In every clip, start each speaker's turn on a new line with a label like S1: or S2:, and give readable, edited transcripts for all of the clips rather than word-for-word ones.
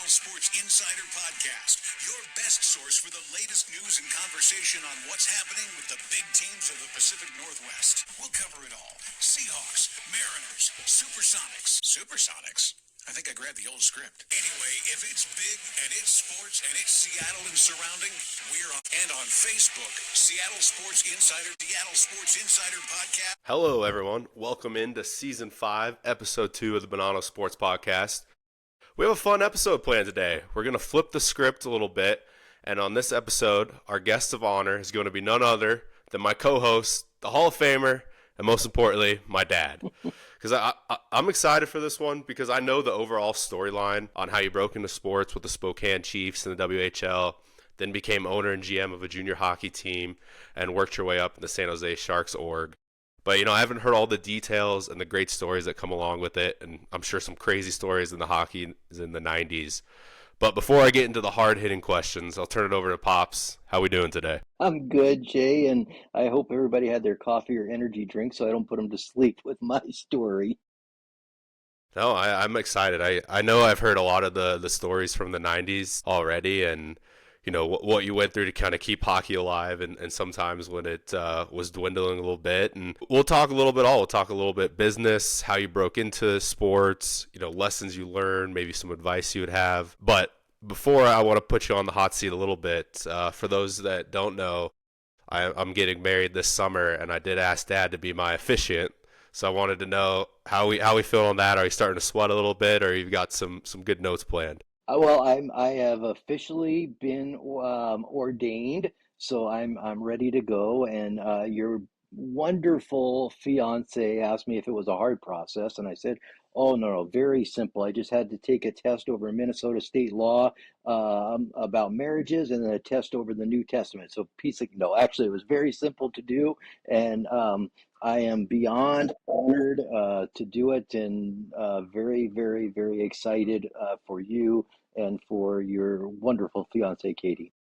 S1: Seattle Sports Insider Podcast, your best source for the latest news and conversation on what's happening with the big teams of the Pacific Northwest. We'll cover it all. Seahawks, Mariners, Supersonics. Supersonics? I think I grabbed the old script. Anyway, if it's big and it's sports and it's Seattle and surrounding, we're on. And on Facebook, Seattle Sports Insider Podcast.
S2: Hello, everyone. Welcome into Season 5, Episode 2 of the Banana Sports Podcast. We have a fun episode planned today. We're going to flip the script a little bit, and on this episode, our guest of honor is going to be none other than my co-host, the Hall of Famer, and most importantly, my dad. Because I'm excited for this one because I know the overall storyline on how you broke into sports with the Spokane Chiefs and the WHL, then became owner and GM of a junior hockey team, and worked your way up in the San Jose Sharks org. But, I haven't heard all the details and the great stories that come along with it, and I'm sure some crazy stories in the hockey in the 90s. But before I get into the hard-hitting questions, I'll turn it over to Pops. How we doing today?
S3: I'm good, Jay, and I hope everybody had their coffee or energy drink so I don't put them to sleep with my story.
S2: No, I'm excited. I know I've heard a lot of the stories from the 90s already, and what you went through to kind of keep hockey alive, and sometimes when it was dwindling a little bit. And we'll talk a little bit We'll talk a little bit business, how you broke into sports, lessons you learned, maybe some advice you would have. But before I want to put you on the hot seat a little bit, for those that don't know, I'm getting married this summer, and I did ask Dad to be my officiant. So I wanted to know how we feel on that. Are you starting to sweat a little bit, or you've got some good notes planned?
S3: Well, I have officially been ordained, so I'm ready to go. And your wonderful fiance asked me if it was a hard process, and I said, "Oh no, very simple. I just had to take a test over Minnesota state law about marriages, and then a test over the New Testament." So no, actually, it was very simple to do, and I am beyond honored to do it, and very, very, very excited for you and for your wonderful fiance, Katie.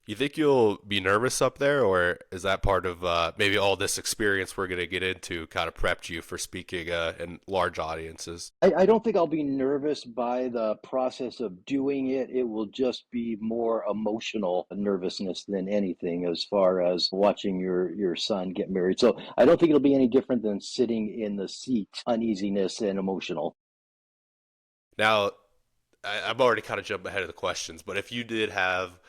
S2: You think you'll be nervous up there, or is that part of maybe all this experience we're going to get into kind of prepped you for speaking in large audiences?
S3: I don't think I'll be nervous by the process of doing it. It will just be more emotional nervousness than anything as far as watching your son get married. So I don't think it'll be any different than sitting in the seat, uneasiness and emotional.
S2: Now, I'm already kind of jumping ahead of the questions, but if you did have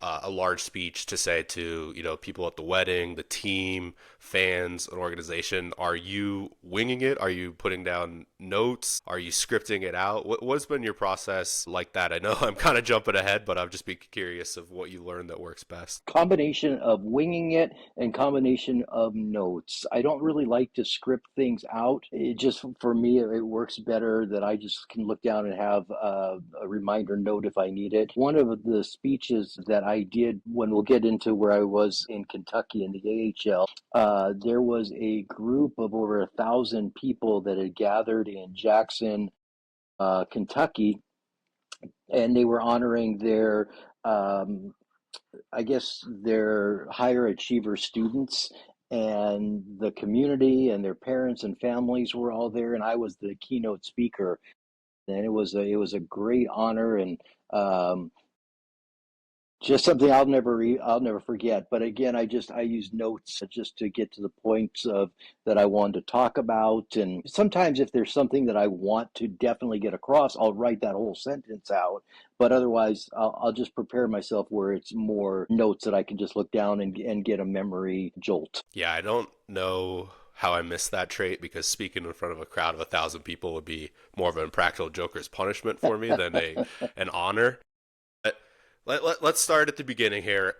S2: a large speech to say to people at the wedding, the team, fans, an organization, are you winging it? Are you putting down notes? Are you scripting it out? What's been your process like that? I know I'm kind of jumping ahead, but I'd just be curious of what you learned that works best.
S3: Combination of winging it and combination of notes. I don't really like to script things out. It just, for me, it works better that I just can look down and have a reminder note if I need it. One of the speeches that I did when we'll get into where I was in Kentucky in the AHL, there was a group of over 1,000 people that had gathered in Jackson, Kentucky, and they were honoring their their higher achiever students, and the community and their parents and families were all there, and I was the keynote speaker. And it was a great honor, and just something I'll never forget. But again, I use notes just to get to the points of that I wanted to talk about. And sometimes if there's something that I want to definitely get across, I'll write that whole sentence out. But otherwise, I'll just prepare myself where it's more notes that I can just look down and get a memory jolt.
S2: Yeah, I don't know how I missed that trait, because speaking in front of a crowd of 1,000 people would be more of an impractical joker's punishment for me than an honor. Let's start at the beginning here.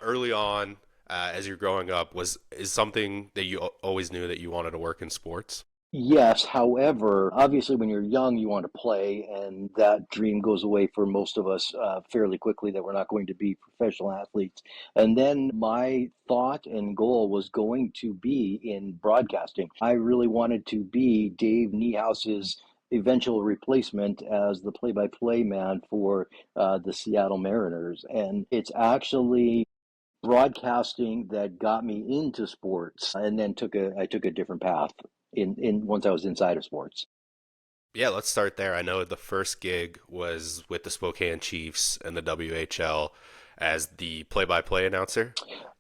S2: Early on, as you're growing up, is something that you always knew that you wanted to work in sports?
S3: Yes, however, obviously when you're young, you want to play, and that dream goes away for most of us fairly quickly, that we're not going to be professional athletes. And then my thought and goal was going to be in broadcasting. I really wanted to be Dave Niehouse's eventual replacement as the play-by-play man for the Seattle Mariners. And it's actually broadcasting that got me into sports, and then I took a different path in once I was inside of sports.
S2: Yeah, let's start there. I know the first gig was with the Spokane Chiefs and the WHL as the play-by-play announcer.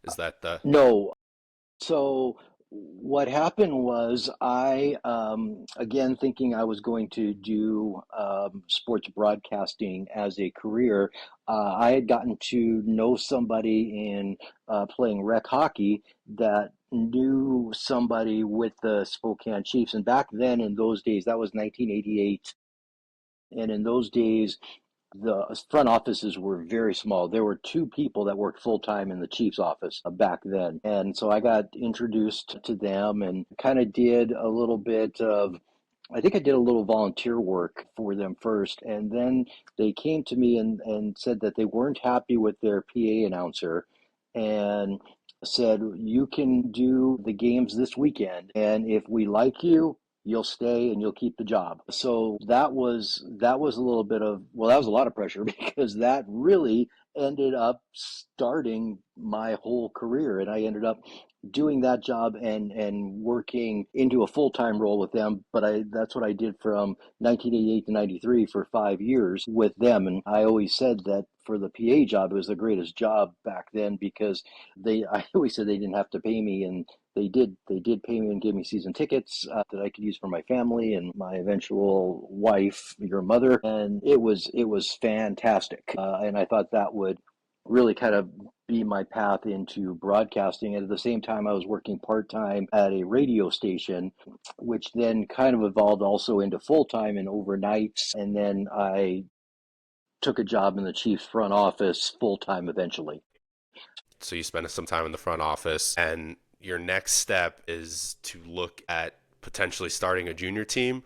S2: Is that the
S3: No. So what happened was again, thinking I was going to do sports broadcasting as a career, I had gotten to know somebody in playing rec hockey that knew somebody with the Spokane Chiefs. And back then, in those days, that was 1988. And in those days, the front offices were very small. There were two people that worked full time in the Chiefs office back then. And so I got introduced to them and kind of did a little bit of, I think I did a little volunteer work for them first. And then they came to me and said that they weren't happy with their PA announcer and said, you can do the games this weekend. And if we like you, you'll stay and you'll keep the job. So that was a little bit of, well, that was a lot of pressure because that really ended up starting my whole career, and I ended up doing that job and working into a full-time role with them. But I that's what I did from 1988 to 93 for 5 years with them. And I always said that for the PA job, it was the greatest job back then because I always said they didn't have to pay me, and they did pay me and gave me season tickets that I could use for my family and my eventual wife, your mother, and it was fantastic. And I thought that would really kind of be my path into broadcasting. And at the same time, I was working part time at a radio station, which then kind of evolved also into full time and overnights. And then I took a job in the Chiefs front office full time eventually.
S2: so you spend some time in the front office and your next step is to look at potentially starting a junior team?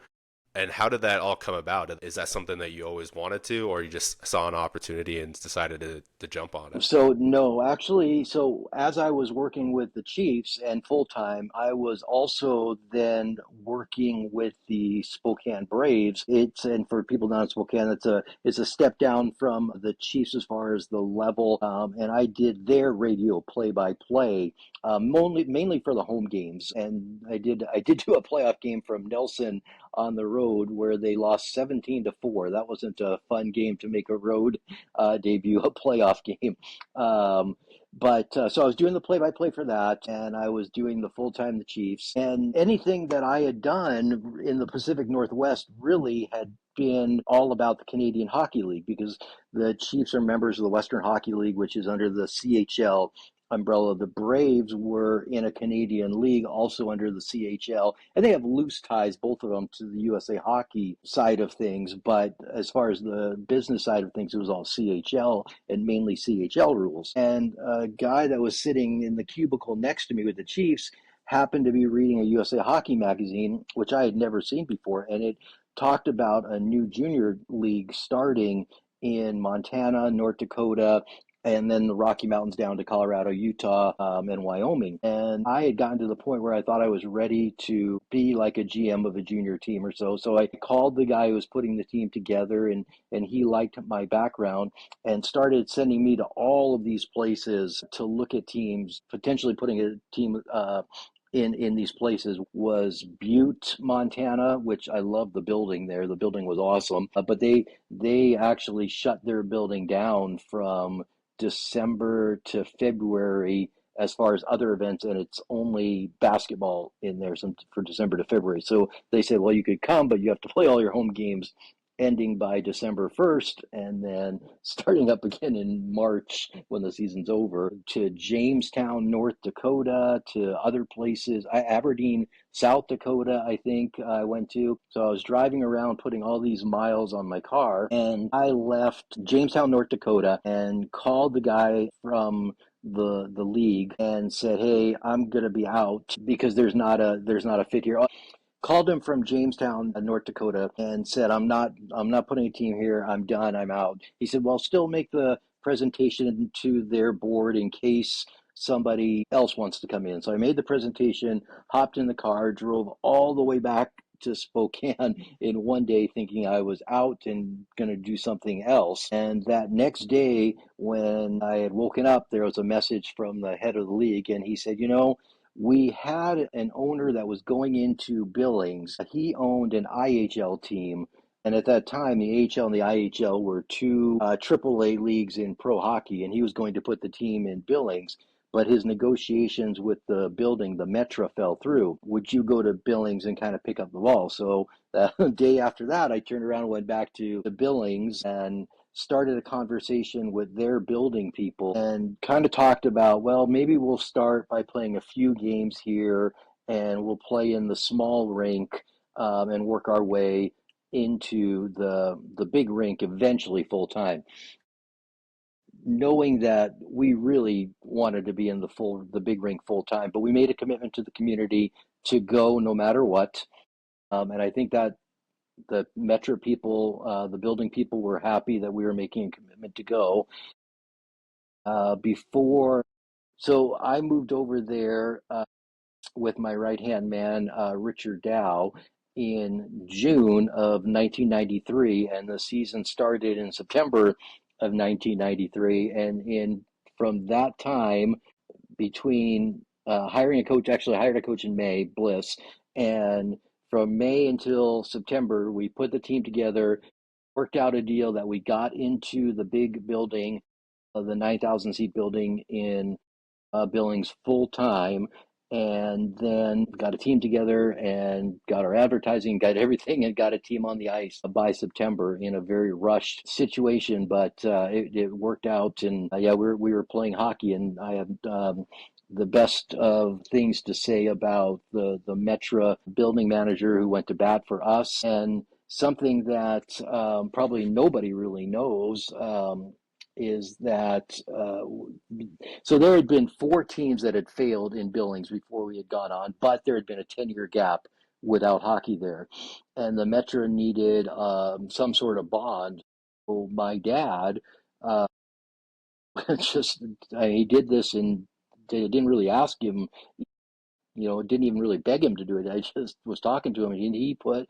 S2: And how did that all come about? Is that something that you always wanted to, or you just saw an opportunity and decided to jump on it?
S3: So no, actually, so as I was working with the Chiefs and full time, I was also then working with the Spokane Braves. And for people down in Spokane, it's a step down from the Chiefs as far as the level. And I did their radio play by play, mainly for the home games. And I did do a playoff game from Nelson on the road where they lost 17-4. That wasn't a fun game to make a road debut, a playoff game. Um, but so I was doing the play-by-play for that, and I was doing the full-time the Chiefs, and anything that I had done in the Pacific Northwest really had been all about the Canadian Hockey League because the Chiefs are members of the Western Hockey League, which is under the CHL umbrella. The Braves were in a Canadian league also under the CHL, and they have loose ties, both of them, to the USA Hockey side of things. But as far as the business side of things, it was all CHL and mainly CHL rules. And a guy that was sitting in the cubicle next to me with the Chiefs happened to be reading a USA Hockey magazine, which I had never seen before, and it talked about a new junior league starting in Montana, North Dakota, and then the Rocky Mountains down to Colorado, Utah, and Wyoming. And I had gotten to the point where I thought I was ready to be like a GM of a junior team or so. So I called the guy who was putting the team together, and he liked my background and started sending me to all of these places to look at teams, potentially putting a team in these places. Was Butte, Montana, which I love the building there. The building was awesome, but they actually shut their building down from December to February as far as other events, and it's only basketball in there for December to February. So they said, well, you could come, but you have to play all your home games ending by December 1st and then starting up again in March when the season's over, to Jamestown, North Dakota, to other places. Aberdeen, South Dakota, I think I went to. So I was driving around putting all these miles on my car, and I left Jamestown, North Dakota, and called the guy from the league and said, hey, I'm going to be out because there's not a fit here. Called him from Jamestown, North Dakota, and said, I'm not putting a team here. I'm done. I'm out. He said, well, still make the presentation to their board in case somebody else wants to come in. So I made the presentation, hopped in the car, drove all the way back to Spokane in one day thinking I was out and going to do something else. And that next day, when I had woken up, there was a message from the head of the league, and he said, we had an owner that was going into Billings. He owned an IHL team. And at that time, the AHL and the IHL were two AAA leagues in pro hockey, and he was going to put the team in Billings. But his negotiations with the building, the Metra, fell through. Would you go to Billings and kind of pick up the ball? So the day after that, I turned around and went back to the Billings and started a conversation with their building people and kind of talked about, well, maybe we'll start by playing a few games here and we'll play in the small rink and work our way into the big rink eventually full time, knowing that we really wanted to be in the big rink full time, but we made a commitment to the community to go no matter what. And I think that the Metro people, the building people, were happy that we were making a commitment to go. Before, so I moved over there with my right hand man, Richard Dow, in June of 1993, and the season started in September of 1993. And from that time, between hiring a coach, actually I hired a coach in May, Bliss, and from May until September, we put the team together, worked out a deal that we got into the big building, the 9,000 seat building in Billings full time, and then got a team together and got our advertising, got everything, and got a team on the ice by September in a very rushed situation. But it worked out, and yeah, we were playing hockey, and I have the best of things to say about the Metra building manager who went to bat for us, and something that probably nobody really knows. Is that so there had been four teams that had failed in Billings before we had gone on, but there had been a 10-year gap without hockey there. And the Metro needed some sort of bond. So my dad just, he did this and didn't really ask him, didn't even really beg him to do it. I just was talking to him, and he put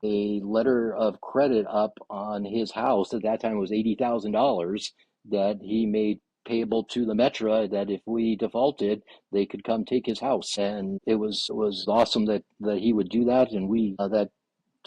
S3: a letter of credit up on his house. At that time it was $80,000 that he made payable to the Metra, that if we defaulted they could come take his house. And it was awesome that he would do that. And we that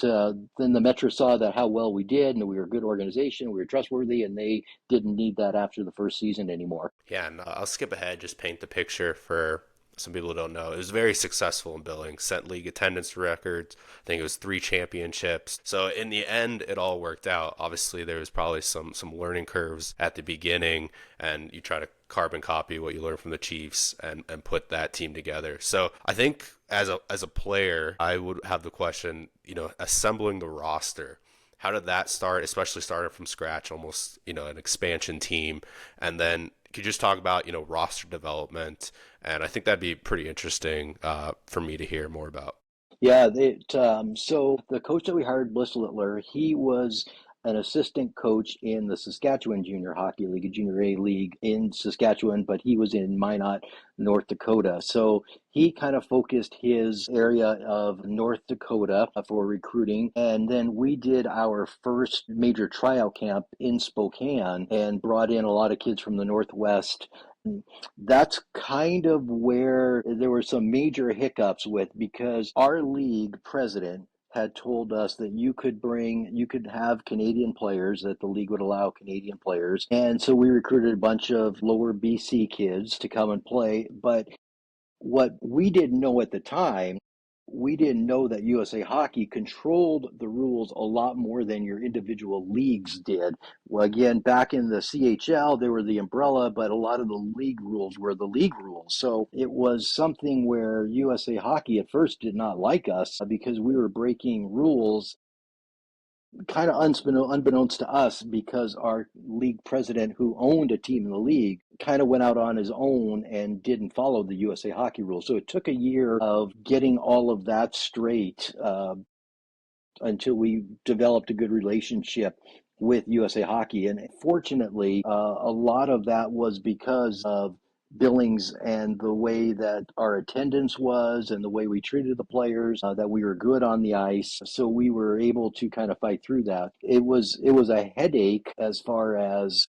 S3: then the Metra saw that how well we did, and we were a good organization, we were trustworthy, and they didn't need that after the first season anymore.
S2: Yeah, and I'll skip ahead, just paint the picture for some people who don't know. It was very successful in Billings, set league attendance records. I think it was 3 championships. So in the end, it all worked out. Obviously, there was probably some learning curves at the beginning, and you try to carbon copy what you learned from the Chiefs and put that team together. So I think as a player, I would have the question, assembling the roster. How did that start, especially starting from scratch, almost, an expansion team? And then could you just talk about, roster development? And I think that'd be pretty interesting for me to hear more about.
S3: Yeah, so the coach that we hired, Bliss Littler, he was an assistant coach in the Saskatchewan Junior Hockey League, a Junior A league in Saskatchewan, but he was in Minot, North Dakota. So he kind of focused his area of North Dakota for recruiting. And then we did our first major tryout camp in Spokane and brought in a lot of kids from the Northwest. That's kind of where there were some major hiccups with, because our league president had told us that you could have Canadian players, that the league would allow Canadian players. And so we recruited a bunch of lower BC kids to come and play. But what we didn't know at the time, we didn't know that USA Hockey controlled the rules a lot more than your individual leagues did. Well, again, back in the CHL, they were the umbrella, but a lot of the league rules were the league rules. So it was something where USA Hockey at first did not like us because we were breaking rules kind of unbeknownst to us, because our league president, who owned a team in the league, kind of went out on his own and didn't follow the USA Hockey rules. So it took a year of getting all of that straight until we developed a good relationship with USA Hockey. And fortunately, a lot of that was because of Billings and the way that our attendance was and the way we treated the players, that we were good on the ice. So we were able to kind of fight through that. It was a headache as far as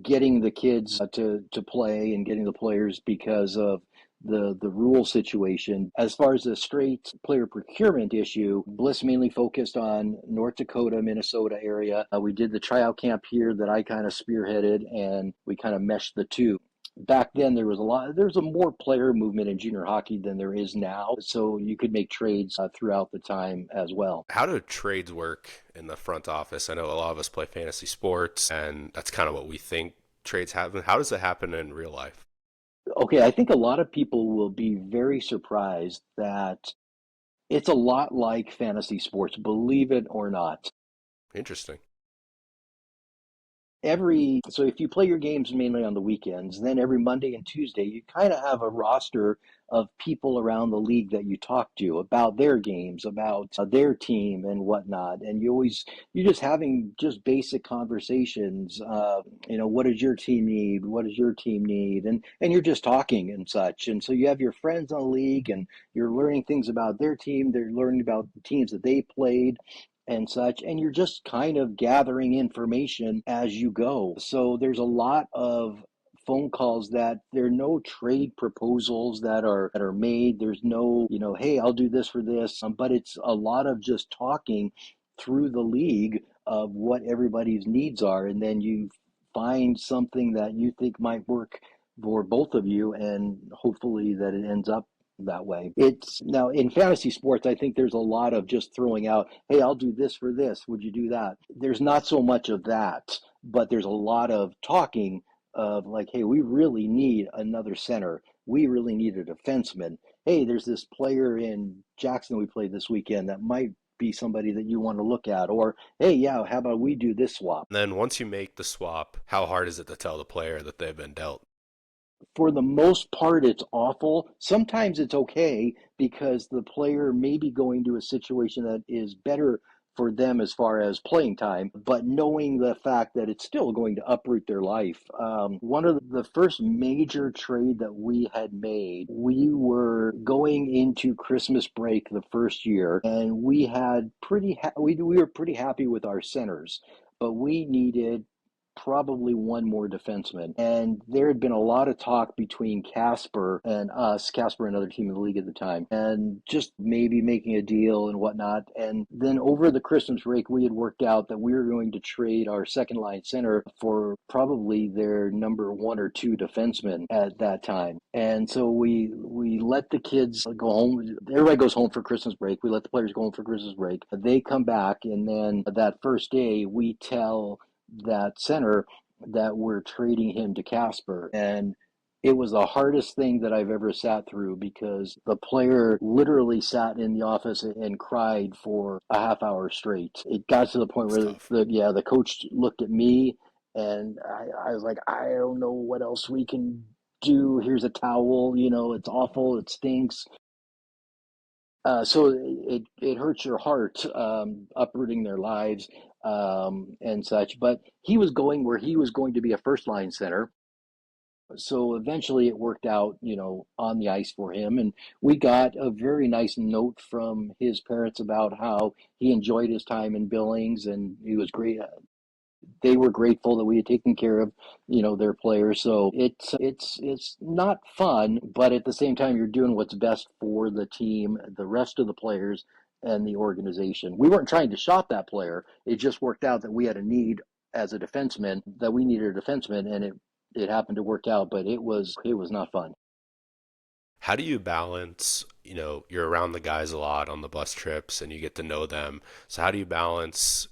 S3: getting the kids to play and getting the players, because of the rule situation. As far as the straight player procurement issue, Bliss mainly focused on North Dakota, Minnesota area. We did the tryout camp here that I kind of spearheaded, and we kind of meshed the two. Back then there's a more player movement in junior hockey than there is now, so you could make trades throughout the time as well.
S2: How do trades work in the front office? I know a lot of us play fantasy sports, and that's kind of what we think trades happen. How does it happen in real life?
S3: Okay, I think a lot of people will be very surprised that it's a lot like fantasy sports, believe it or not.
S2: Interesting.
S3: So if you play your games mainly on the weekends, then every Monday and Tuesday you kind of have a roster of people around the league that you talk to about their games, about their team and whatnot. And you're just having just basic conversations. What does your team need? What does your team need? And you're just talking and such. And so you have your friends on the league, and you're learning things about their team. They're learning about the teams that they played and such, and you're just kind of gathering information as you go. So there's a lot of phone calls that there are no trade proposals that are made. There's no, hey, I'll do this for this, but it's a lot of just talking through the league of what everybody's needs are, and then you find something that you think might work for both of you, and hopefully that it ends up that way. It's now in fantasy sports, I think there's a lot of just throwing out, hey, I'll do this for this. Would you do that? There's not so much of that, but there's a lot of talking of like, hey, we really need another center. We really need a defenseman. Hey, there's this player in Jackson we played this weekend that might be somebody that you want to look at. Or, hey, yeah, how about we do this swap?
S2: And then once you make the swap, how hard is it to tell the player that they've been dealt?
S3: For the most part, it's awful. Sometimes it's okay because the player may be going to a situation that is better for them as far as playing time, but knowing the fact that it's still going to uproot their life. One of the first major trade that we had made, we were going into Christmas break the first year, and we were pretty happy with our centers, but we needed probably one more defenseman. And there had been a lot of talk between Casper and us, Casper, another team in the league at the time, and just maybe making a deal and whatnot. And then over the Christmas break, we had worked out that we were going to trade our second line center for probably their number one or two defenseman at that time. And so we let the kids go home. Everybody goes home for Christmas break. We let the players go home for Christmas break. They come back, and then that first day, we tell that center that we're trading him to Casper. And it was the hardest thing that I've ever sat through because the player literally sat in the office and cried for a half hour straight. It got to the point
S2: It's
S3: where
S2: tough.
S3: the coach looked at me, and I was like, I don't know what else we can do. Here's a towel, it's awful, it stinks. So it hurts your heart, uprooting their lives, and such. But he was going where he was going to be a first line center. So eventually it worked out, on the ice for him. And we got a very nice note from his parents about how he enjoyed his time in Billings, and he was great. They were grateful that we had taken care of, their players. So it's not fun, but at the same time, you're doing what's best for the team, the rest of the players, and the organization. We weren't trying to shop that player. It just worked out that we had a need as a defenseman, that we needed a defenseman, and it happened to work out. But it was not fun.
S2: How do you balance, you're around the guys a lot on the bus trips and you get to know them. So how do you balance,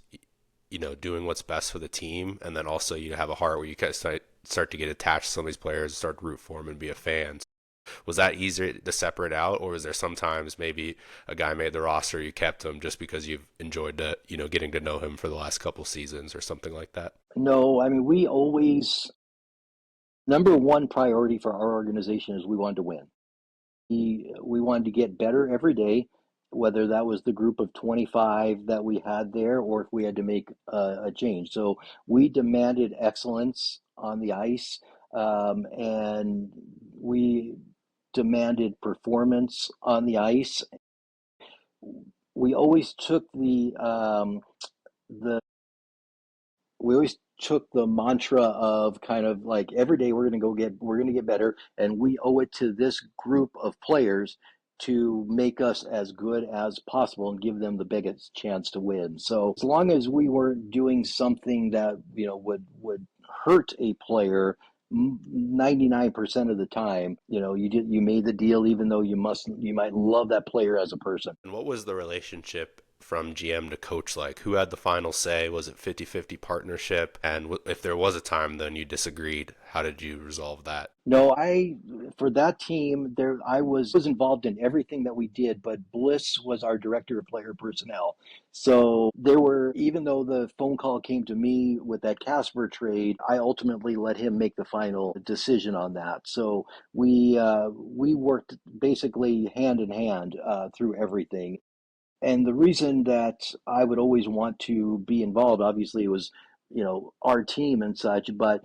S2: doing what's best for the team, and then also you have a heart where you kind of start to get attached to some of these players, start to root for them and be a fan? Was that easier to separate out, or was there sometimes maybe a guy made the roster, you kept him just because you've enjoyed getting to know him for the last couple seasons or something like that?
S3: No, I mean, we always, number one priority for our organization is we wanted to win. We wanted to get better every day, whether that was the group of 25 that we had there or if we had to make a change. So we demanded excellence on the ice, and we demanded performance on the ice. We always took the we always took the mantra of kind of like every day we're going to get better, and we owe it to this group of players to make us as good as possible and give them the biggest chance to win. So as long as we weren't doing something that would hurt a player 99% of the time, you made the deal even though you might love that player as a person.
S2: And what was the relationship from GM to coach like? Who had the final say? Was it 50-50 partnership? And if there was a time then you disagreed, how did you resolve that?
S3: No, for that team there I was involved in everything that we did, but Bliss was our director of player personnel. So there were, even though the phone call came to me with that Casper trade, I ultimately let him make the final decision on that. So we worked basically hand in hand through everything. And the reason that I would always want to be involved, obviously, it was, our team and such, but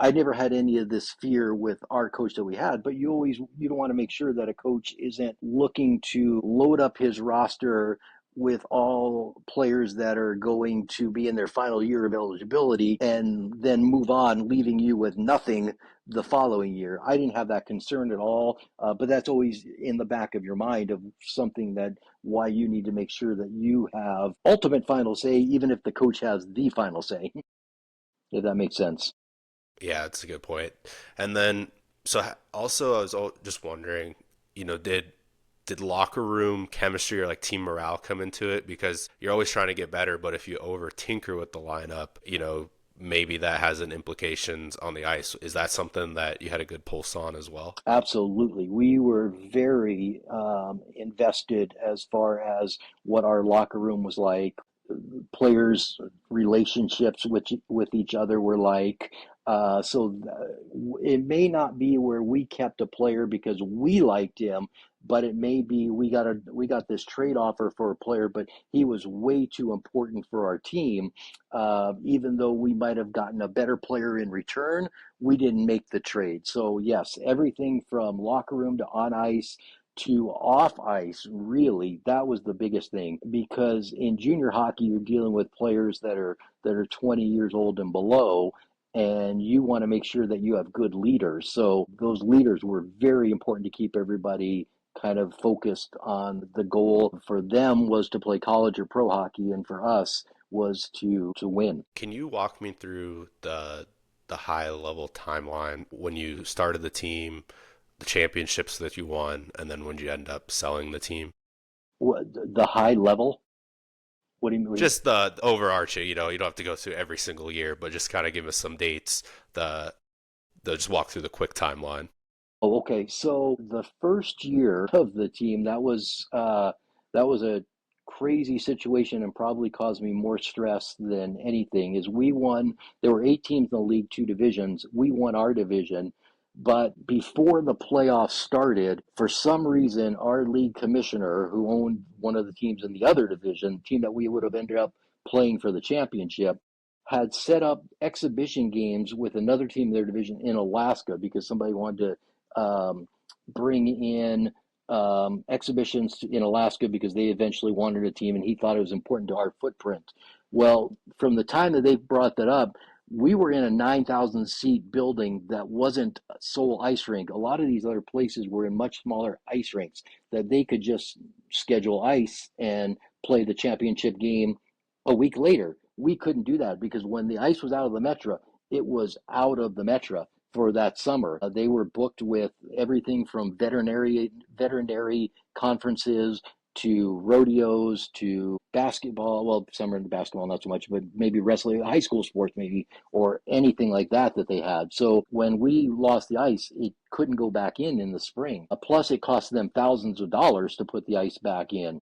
S3: I never had any of this fear with our coach that we had, but you don't want to make sure that a coach isn't looking to load up his roster with all players that are going to be in their final year of eligibility and then move on, leaving you with nothing the following year. I didn't have that concern at all, but that's always in the back of your mind of something that why you need to make sure that you have ultimate final say, even if the coach has the final say, if that makes sense.
S2: Yeah, that's a good point. And then, so also, I was just wondering, did locker room chemistry or like team morale come into it? Because you're always trying to get better, but if you over tinker with the lineup, maybe that has an implications on the ice. Is that something that you had a good pulse on as well?
S3: Absolutely. We were very invested as far as what our locker room was like, players' relationships with each other were like. It may not be where we kept a player because we liked him, but it may be we got this trade offer for a player, but he was way too important for our team. Even though we might have gotten a better player in return, we didn't make the trade. So yes, everything from locker room to on ice to off ice, really, that was the biggest thing, because in junior hockey you're dealing with players that are 20 years old and below, and you want to make sure that you have good leaders. So those leaders were very important to keep everybody kind of focused on the goal. For them was to play college or pro hockey, and for us was to win.
S2: Can you walk me through the high level timeline when you started the team, the championships that you won, and then when you end up selling the team?
S3: The high level. What do you mean?
S2: Just the overarching, you don't have to go through every single year, but just kind of give us some dates. The just walk through the quick timeline.
S3: Oh, okay. So the first year of the team, that was a crazy situation and probably caused me more stress than anything. Is we won. There were 8 teams in the league, 2 divisions. We won our division, but before the playoffs started, for some reason, our league commissioner, who owned one of the teams in the other division, the team that we would have ended up playing for the championship, had set up exhibition games with another team in their division in Alaska because somebody wanted to bring in exhibitions in Alaska because they eventually wanted a team and he thought it was important to our footprint. Well, from the time that they brought that up, we were in a 9,000 seat building that wasn't a sole ice rink. A lot of these other places were in much smaller ice rinks that they could just schedule ice and play the championship game a week later. We couldn't do that because when the ice was out of the Metro, it was out of the Metro for that summer. They were booked with everything from veterinary conferences to rodeos to basketball. Well, some are into basketball, not so much, but maybe wrestling, high school sports, maybe, or anything like that they had. So when we lost the ice, it couldn't go back in the spring. Plus, it cost them thousands of dollars to put the ice back in.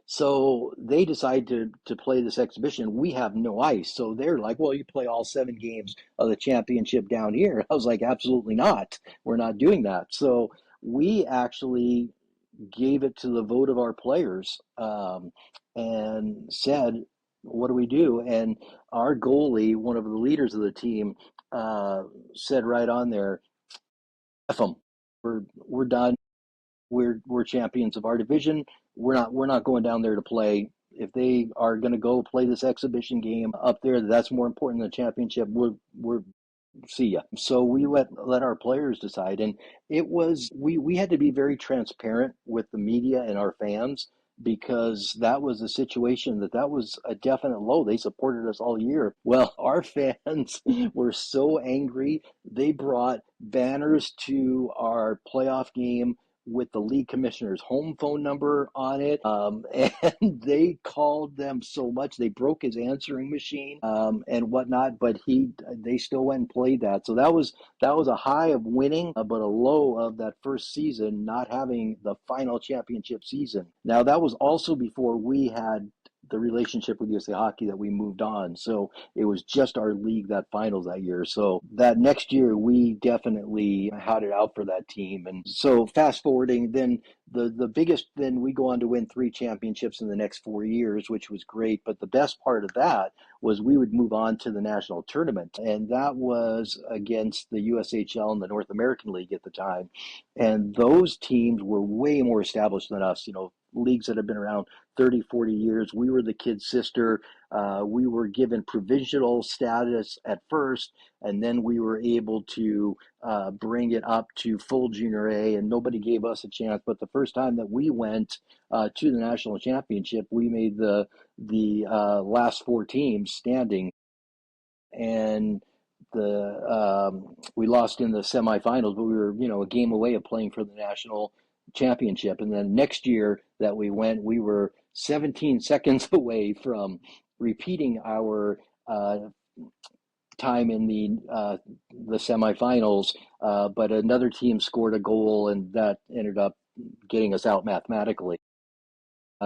S3: So they decide to play this exhibition. We have no ice. So they're like, well, you play all 7 games of the championship down here. I was like, absolutely not. We're not doing that. So we actually gave it to the vote of our players and said, what do we do? And our goalie, one of the leaders of the team, said right on there, F them. We're done. We're champions of our division. We're not going down there to play. if they are going to go play this exhibition game up there, that's more important than the championship. We're see ya. So we let our players decide, and it was we had to be very transparent with the media and our fans because that was a situation that was a definite low. They supported us all year. Well, our fans were so angry. They brought banners to our playoff game with the league commissioner's home phone number on it. And they called them so much. They broke his answering machine and whatnot, but they still went and played that. So that was a high of winning, but a low of that first season not having the final championship season. Now, that was also before we had the relationship with USA Hockey that we moved on. So it was just our league that finals that year. So that next year, we definitely had it out for that team. And so fast forwarding, then the biggest, then we go on to win 3 championships in the next 4 years, which was great. But the best part of that was we would move on to the national tournament. And that was against the USHL and the North American League at the time. And those teams were way more established than us, leagues that have been around 30, 40 years. We were the kid sister. We were given provisional status at first, and then we were able to bring it up to full junior A, and nobody gave us a chance. But the first time that we went to the national championship, we made the last 4 teams standing, and we lost in the semifinals, but we were a game away of playing for the national championship. And then next year that we went, we were 17 seconds away from repeating our time in the semifinals, but another team scored a goal, and that ended up getting us out mathematically.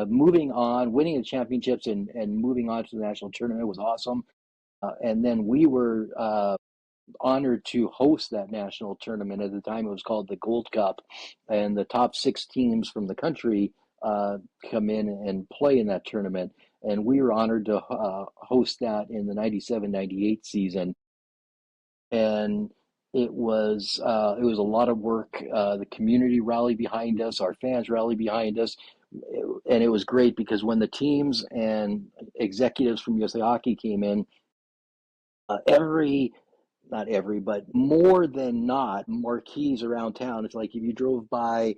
S3: Moving on, winning the championships and moving on to the national tournament was awesome. And then we were honored to host that national tournament. At the time, it was called the Gold Cup, and the top 6 teams from the country come in and play in that tournament. And we were honored to host that in the 97-98 season. And it was a lot of work. The community rallied behind us. Our fans rallied behind us. And it was great because when the teams and executives from USA Hockey came in, not every, but more than not, marquees around town. It's like if you drove by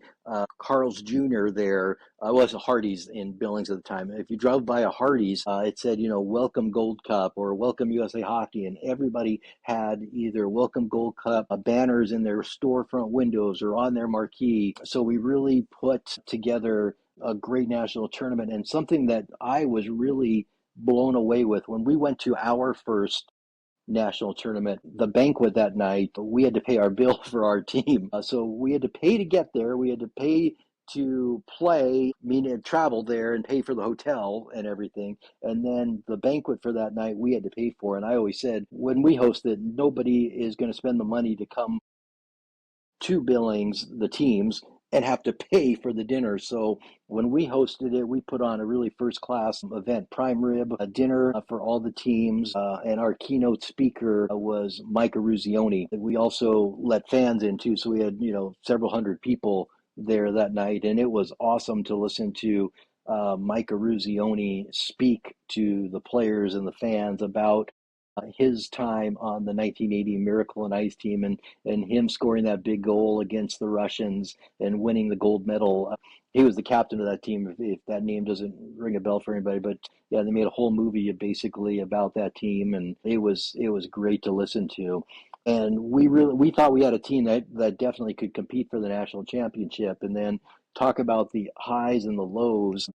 S3: Carl's Jr. there, it was a Hardee's in Billings at the time. If you drove by a Hardee's, it said, welcome Gold Cup or welcome USA Hockey. And everybody had either welcome Gold Cup banners in their storefront windows or on their marquee. So we really put together a great national tournament, and something that I was really blown away with when we went to our first national tournament, the banquet that night, we had to pay our bill for our team. So we had to pay to get there. We had to pay to play, meaning travel there and pay for the hotel and everything. And then the banquet for that night, we had to pay for. And I always said, when we host it, nobody is going to spend the money to come to Billings, the teams, and have to pay for the dinner. So when we hosted it, we put on a really first class event, prime rib, a dinner for all the teams, and our keynote speaker was Micah Ruzioni. We also let fans in too, so we had several hundred people there that night, and it was awesome to listen to Micah Ruzioni speak to the players and the fans about his time on the 1980 Miracle on Ice team, and him scoring that big goal against the Russians and winning the gold medal. He was the captain of that team, if that name doesn't ring a bell for anybody. But yeah, they made a whole movie basically about that team, and it was great to listen to. And we thought we had a team that definitely could compete for the national championship. And then talk about the highs and the lows.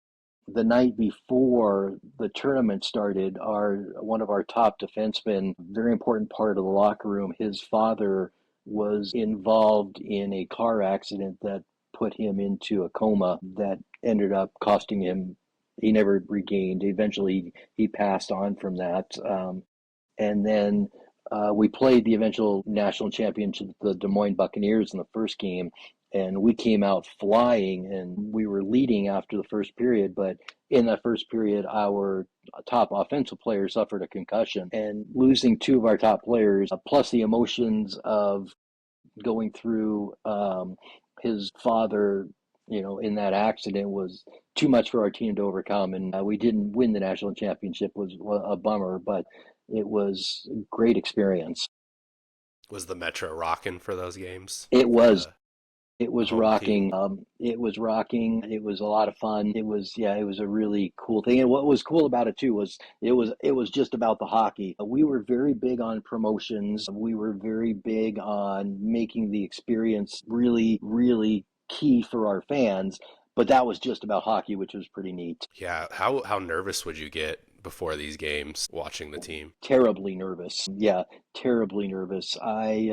S3: The night before the tournament started, one of our top defensemen, very important part of the locker room, his father was involved in a car accident that put him into a coma that ended up costing him. He never regained. Eventually, he passed on from that. And then we played the eventual national championship, the Des Moines Buccaneers, in the first game, and we came out flying, and we were leading after the first period. But in that first period, our top offensive player suffered a concussion, and losing 2 of our top players, plus the emotions of going through his father in that accident was too much for our team to overcome, and we didn't win the national championship. Was a bummer, but it was a great experience.
S2: Was the Metro rocking for those games
S3: It
S2: for
S3: was. It
S2: the
S3: was
S2: home team?
S3: rocking. It was rocking. It was a lot of fun. It was, yeah, it was a really cool thing. And what was cool about it too was it was just about the hockey. We were very big on promotions. We were very big on making the experience really, really key for our fans. But that was just about hockey, which was pretty neat.
S2: Yeah, how nervous would you get before these games watching the team?
S3: Terribly nervous. Yeah, terribly nervous. I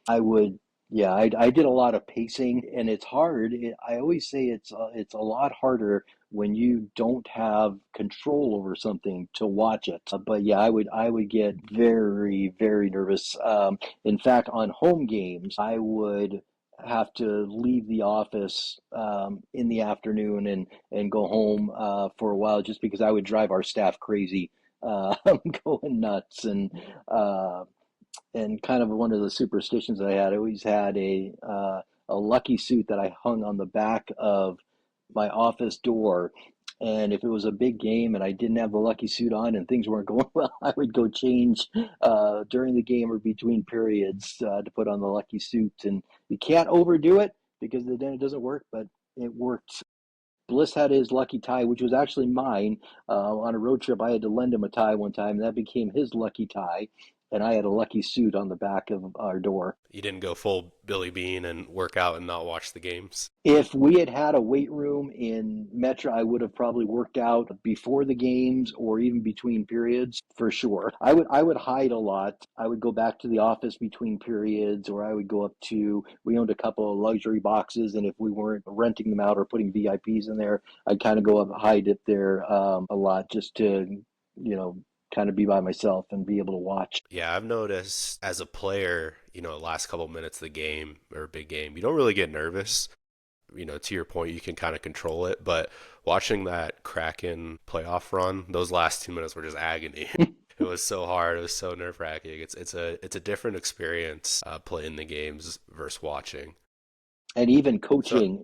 S3: would, yeah, I did a lot of pacing, and it's hard. I always say it's a lot harder when you don't have control over something to watch it. But yeah, I would get very, very nervous. In fact, on home games, I would have to leave the office in the afternoon and go home for a while just because I would drive our staff crazy, going nuts. And kind of one of the superstitions that I had, I always had a lucky suit that I hung on the back of my office door. And if it was a big game and I didn't have the lucky suit on and things weren't going well, I would go change during the game or between periods to put on the lucky suit. And you can't overdo it because then it doesn't work, but it worked. Bliss had his lucky tie, which was actually mine. On a road trip, I had to lend him a tie one time, and that became his lucky tie. And I had a lucky suit on the back of our door.
S2: You didn't go full Billy Bean and work out and not watch the games.
S3: If we had had a weight room in Metro, I would have probably worked out before the games or even between periods for sure. I would hide a lot. I would go back to the office between periods, or I would go up to, we owned a couple of luxury boxes, and if we weren't renting them out or putting VIPs in there, I'd kind of go up hide it there a lot just to, you know, kind of be by myself and be able to watch.
S2: Yeah, I've noticed as a player, last couple minutes of the game or a big game, you don't really get nervous. To your point, you can kind of control it. But watching that Kraken playoff run, those last 2 minutes were just agony. It was so hard. It was so nerve wracking. It's a different experience playing the games versus watching.
S3: And even
S2: So
S3: coaching,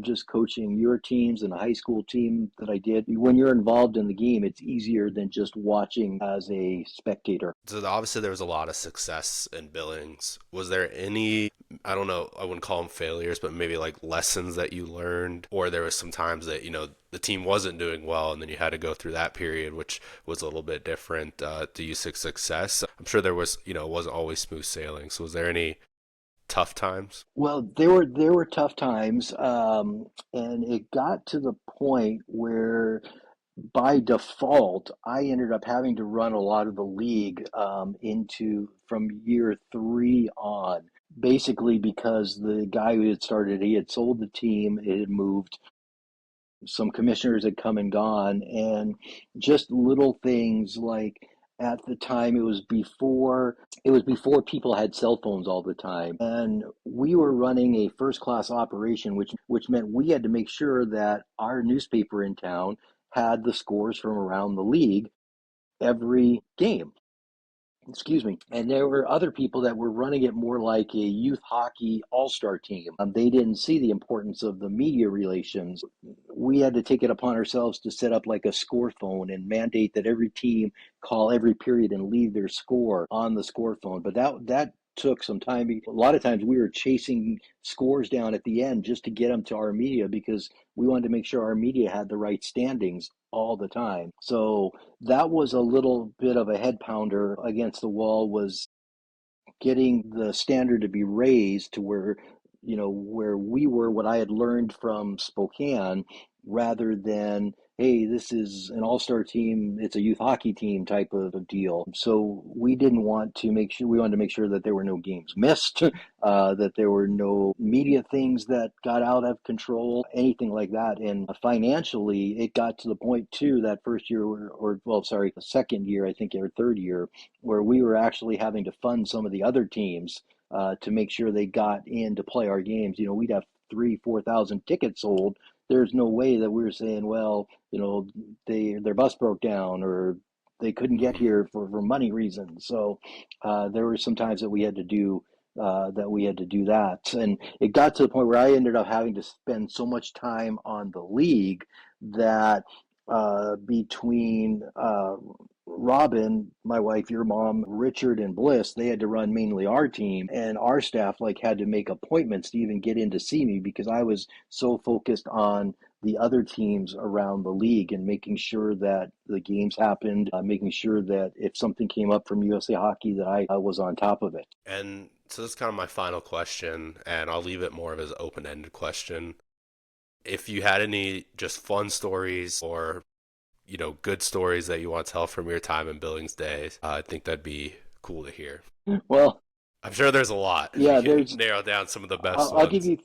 S3: just coaching your teams and the high school team that I did. When you're involved in the game, it's easier than just watching as a spectator.
S2: So obviously there was a lot of success in Billings. Was there any, I don't know, I wouldn't call them failures, but maybe like lessons that you learned, or there was some times that, the team wasn't doing well and then you had to go through that period, which was a little bit different to use success. I'm sure there was, it wasn't always smooth sailing. So was there any tough times?
S3: Well, there were tough times, and it got to the point where by default, I ended up having to run a lot of the league into from year three on, basically because the guy who had started, he had sold the team, it had moved, some commissioners had come and gone, and just little things like at the time it was before people had cell phones all the time, and we were running a first class operation, which meant we had to make sure that our newspaper in town had the scores from around the league every game. Excuse me. And there were other people that were running it more like a youth hockey all-star team. They didn't see the importance of the media relations. We had to take it upon ourselves to set up like a score phone and mandate that every team call every period and leave their score on the score phone. But that took some time. A lot of times we were chasing scores down at the end just to get them to our media because we wanted to make sure our media had the right standings all the time. So that was a little bit of a head pounder against the wall, was getting the standard to be raised to where we were, what I had learned from Spokane, rather than, hey, this is an all-star team, it's a youth hockey team type of a deal. So we wanted to make sure that there were no games missed, that there were no media things that got out of control, anything like that. And financially, it got to the point too, that first year, the second year, I think, or third year, where we were actually having to fund some of the other teams to make sure they got in to play our games. We'd have 3,000-4,000 tickets sold. There's no way that we were saying, well, their bus broke down or they couldn't get
S2: Hmm.
S3: here for money reasons. So there were some times that we had to do that we had to do that. And it got to the point where I ended up having to spend so much time on the league that between Robin, my wife, your mom, Richard, and Bliss, they had to run mainly our team, and our staff like had to make appointments to even get in to see me because I was so focused on the other teams around the league and making sure that the games happened, making sure that if something came up from USA Hockey that I was on top of it.
S2: And so this is kind of my final question, and I'll leave it more of as an open-ended question. If you had any just fun stories or, good stories that you want to tell from your time in Billings days, I think that'd be cool to hear.
S3: Well,
S2: I'm sure there's a lot. If
S3: yeah,
S2: you can
S3: there's
S2: narrow down some of the best
S3: I'll give
S2: ones.
S3: you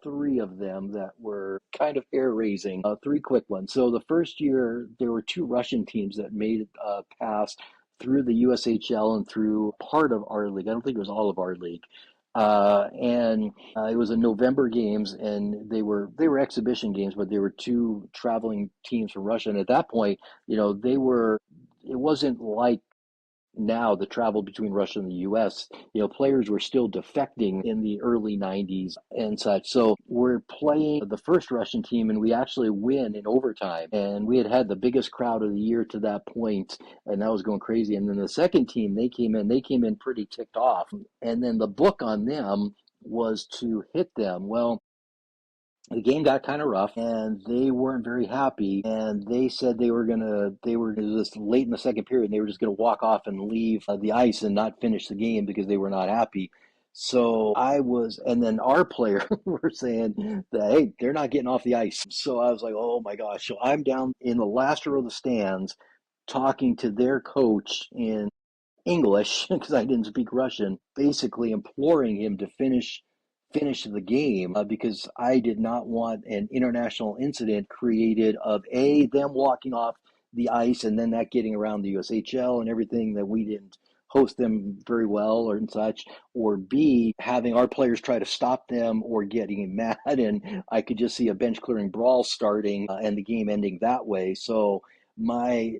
S3: three of them that were kind of hair raising. Three quick ones. So the first year, there were two Russian teams that made a pass through the USHL and through part of our league. I don't think it was all of our league. And it was a November games, and they were exhibition games, but they were two traveling teams from Russia. And at that point, they were. It wasn't like now the travel between Russia and the US, players were still defecting in the early 90s and such. So we're playing the first Russian team and we actually win in overtime. And we had the biggest crowd of the year to that point, and that was going crazy. And then the second team, they came in pretty ticked off. And then the book on them was to hit them. Well, the game got kind of rough and they weren't very happy, and they said they were just late in the second period and they were just going to walk off and leave the ice and not finish the game because they were not happy. So and then our player were saying that, hey, they're not getting off the ice. So I was like, oh my gosh. So I'm down in the last row of the stands talking to their coach in English because I didn't speak Russian, basically imploring him to finish the game because I did not want an international incident created of them walking off the ice and then that getting around the USHL and everything, that we didn't host them very well or and such, or B, having our players try to stop them or getting mad, and I could just see a bench clearing brawl starting and the game ending that way. So my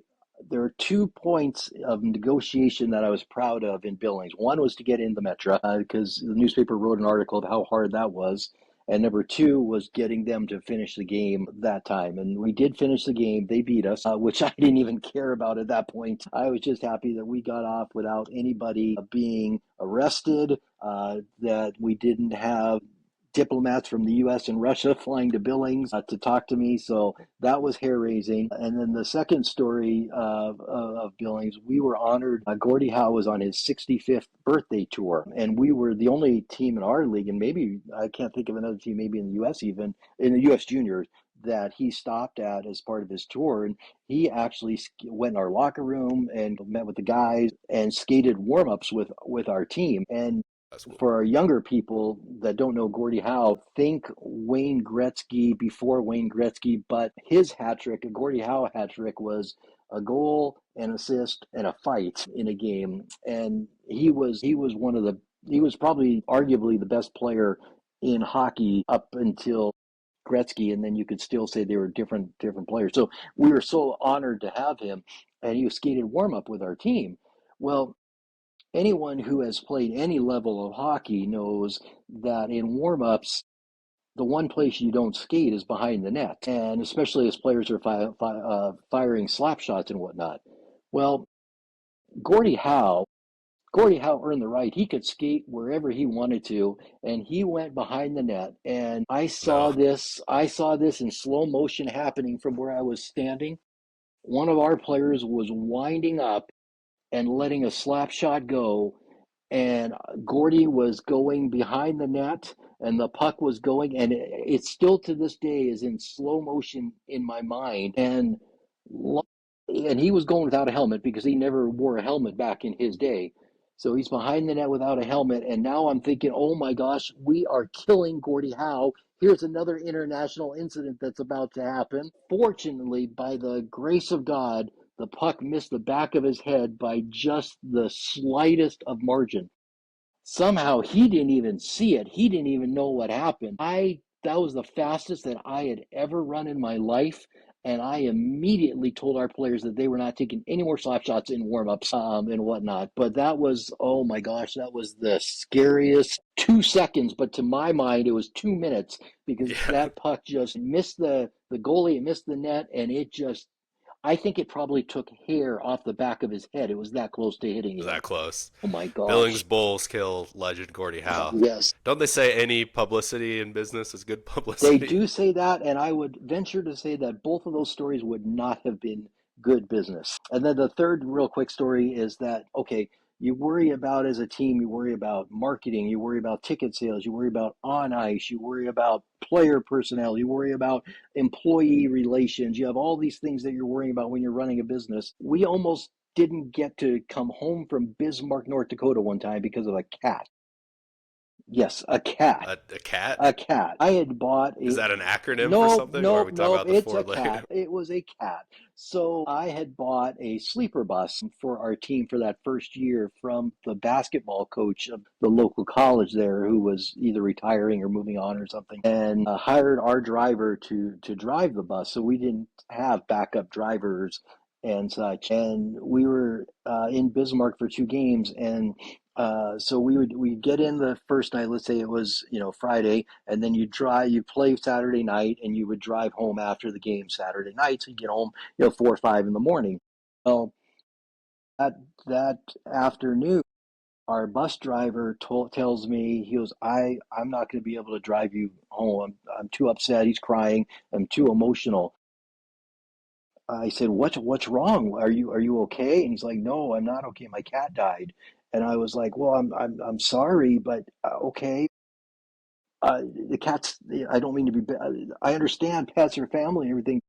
S3: there are 2 points of negotiation that I was proud of in Billings. One was to get in the Metro because the newspaper wrote an article of how hard that was. And number two was getting them to finish the game that time. And we did finish the game. They beat us, which I didn't even care about at that point. I was just happy that we got off without anybody being arrested, that we didn't have diplomats from the US and Russia flying to Billings to talk to me. So that was hair raising. And then the second story of Billings, we were honored. Gordie Howe was on his 65th birthday tour, and we were the only team in our league, and maybe I can't think of another team, maybe in the US, even in the US juniors, that he stopped at as part of his tour. And he actually went in our locker room and met with the guys and skated warm-ups with our team. And
S2: That's cool.
S3: for our younger people that don't know Gordie Howe, think Wayne Gretzky before Wayne Gretzky, but his hat trick, a Gordie Howe hat trick, was a goal, an assist, and a fight in a game. And he was probably arguably the best player in hockey up until Gretzky, and then you could still say they were different players. So we were so honored to have him, and he skated warm up with our team. Well, anyone who has played any level of hockey knows that in warm-ups, the one place you don't skate is behind the net, and especially as players are firing slap shots and whatnot. Well, Gordie Howe, Gordie Howe earned the right. He could skate wherever he wanted to, and he went behind the net. And I saw
S2: No.
S3: this. I saw this in slow motion happening from where I was standing. One of our players was winding up and letting a slap shot go, and Gordie was going behind the net, and the puck was going, and it still to this day is in slow motion in my mind. And he was going without a helmet because he never wore a helmet back in his day. So he's behind the net without a helmet, and now I'm thinking, oh my gosh, we are killing Gordie Howe. Here's another international incident that's about to happen. Fortunately, by the grace of God, the puck missed the back of his head by just the slightest of margin. Somehow he didn't even see it. He didn't even know what happened. That was the fastest that I had ever run in my life. And I immediately told our players that they were not taking any more slap shots in warm-ups and whatnot. But that was, oh my gosh, that was the scariest 2 seconds. But to my mind, it was 2 minutes because
S2: Yeah,
S3: that puck just missed the goalie, it missed the net, and it just, I think it probably took hair off the back of his head. It was that close to hitting
S2: was
S3: him.
S2: that close.
S3: Oh my
S2: Billings
S3: gosh.
S2: Bulls kill legend Gordie Howe.
S3: Yes.
S2: Don't they say any publicity in business is good
S3: They
S2: publicity?
S3: do say that, and I would venture to say that both of those stories would not have been good business. And then the third real quick story is that, okay, you worry about as a team, you worry about marketing, you worry about ticket sales, you worry about on ice, you worry about player personnel, you worry about employee relations. You have all these things that you're worrying about when you're running a business. We almost didn't get to come home from Bismarck, North Dakota one time because of a cat. Yes, a cat.
S2: A cat?
S3: A cat. I had bought
S2: Is
S3: a
S2: that an acronym for
S3: Nope,
S2: something, or are
S3: nope,
S2: we talking
S3: nope.
S2: about the
S3: It's
S2: four
S3: a
S2: letter?
S3: cat. It was a cat. So I had bought a sleeper bus for our team for that first year from the basketball coach of the local college there, who was either retiring or moving on or something, and hired our driver to drive the bus. So we didn't have backup drivers and such. And we were in Bismarck for 2 games, and so we get in the first night. Let's say it was Friday, and then you play Saturday night, and you would drive home after the game Saturday night. So you get home 4 or 5 in the morning. Well, that that afternoon, our bus driver tells me, he goes, I'm not going to be able to drive you home. I'm too upset. He's crying. I'm too emotional. I said, what's wrong? Are you okay? And he's like, no, I'm not okay. My cat died. And I was like, well, I'm sorry, but okay. The cat's, I don't mean to be, I understand pets are family and everything.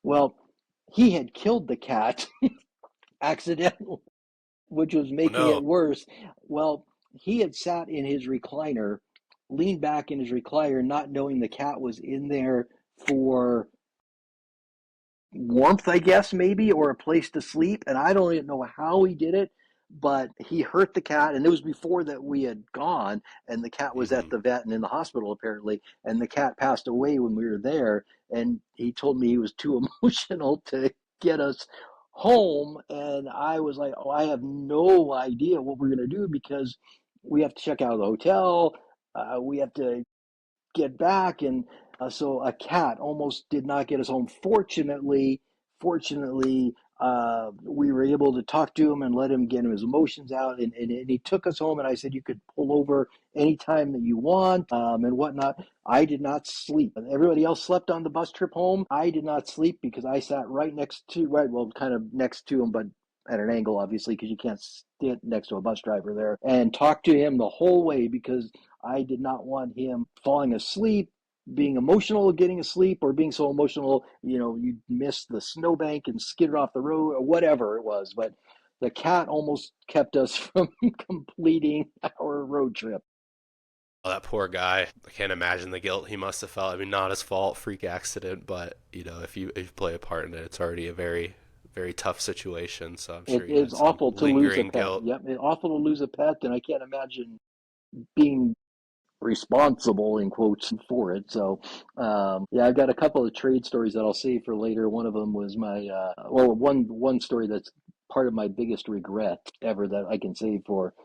S3: Well, he had killed the cat accidentally, which was
S2: Oh
S3: making
S2: no.
S3: it worse. Well, he had sat in his recliner, leaned back in his recliner, not knowing the cat was in there for warmth, I guess, maybe, or a place to sleep. And I don't even know how he did it, but he hurt the cat. And it was before that we had gone, and the cat was at
S2: Hmm.
S3: the vet and in the hospital, apparently. And the cat passed away when we were there. And he told me he was too emotional to get us home. And I was like, oh, I have no idea what we're going to do because we have to check out of the hotel. We have to get back, and so a cat almost did not get us home. Fortunately, we were able to talk to him and let him get his emotions out, and he took us home. And I said, you could pull over anytime that you want, and whatnot. I did not sleep. Everybody else slept on the bus trip home. I did not sleep because I sat right, well, kind of next to him, but at an angle, obviously, because you can't sit next to a bus driver there, and talk to him the whole way because I did not want him falling asleep, being emotional, getting asleep, or being so emotional, you missed the snowbank and skidded off the road or whatever it was. But the cat almost kept us from completing our road trip.
S2: Oh, that poor guy. I can't imagine the guilt he must have felt. I mean, not his fault, freak accident, but if you play a part in it, it's already a very, very tough situation. So I'm sure he
S3: It's
S2: had some
S3: awful to lose a
S2: lingering
S3: pet.
S2: guilt.
S3: Yep, it's awful to lose a pet, and I can't imagine being responsible in quotes for it. So, yeah, I've got a couple of trade stories that I'll save for later. One of them was one story that's part of my biggest regret ever that I can save for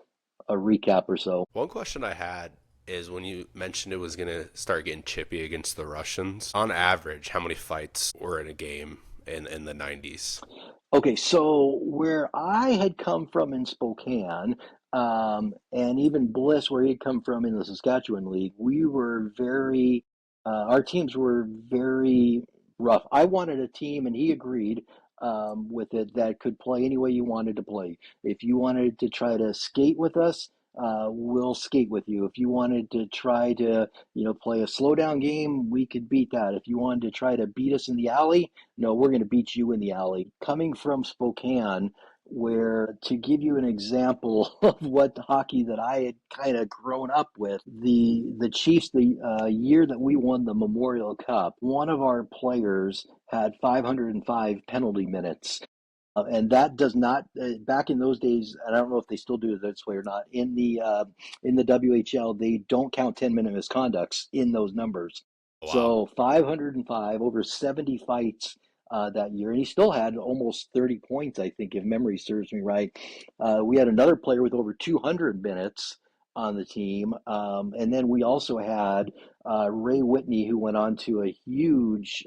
S3: a recap or so.
S2: One question I had is when you mentioned it was going to start getting chippy against the Russians, on average, how many fights were in a game in the 90s?
S3: Okay, so where I had come from in Spokane, and even Bliss, where he'd come from in the Saskatchewan League, our teams were very rough. I wanted a team, and he agreed with it, that could play any way you wanted to play. If you wanted to try to skate with us, we'll skate with you. If you wanted to try to, play a slow down game, we could beat that. If you wanted to try to beat us in the alley, no, we're going to beat you in the alley. Coming from Spokane, where, to give you an example of what hockey that I had kind of grown up with, the Chiefs, the year that we won the Memorial Cup, one of our players had 505 penalty minutes. And that does not, back in those days, and I don't know if they still do it this way or not. In the WHL, they don't count 10-minute misconducts in those numbers.
S2: Wow.
S3: So 505, over 70 fights that year, and he still had almost 30 points, I think, if memory serves me right. We had another player with over 200 minutes on the team, and then we also had Ray Whitney, who went on to a huge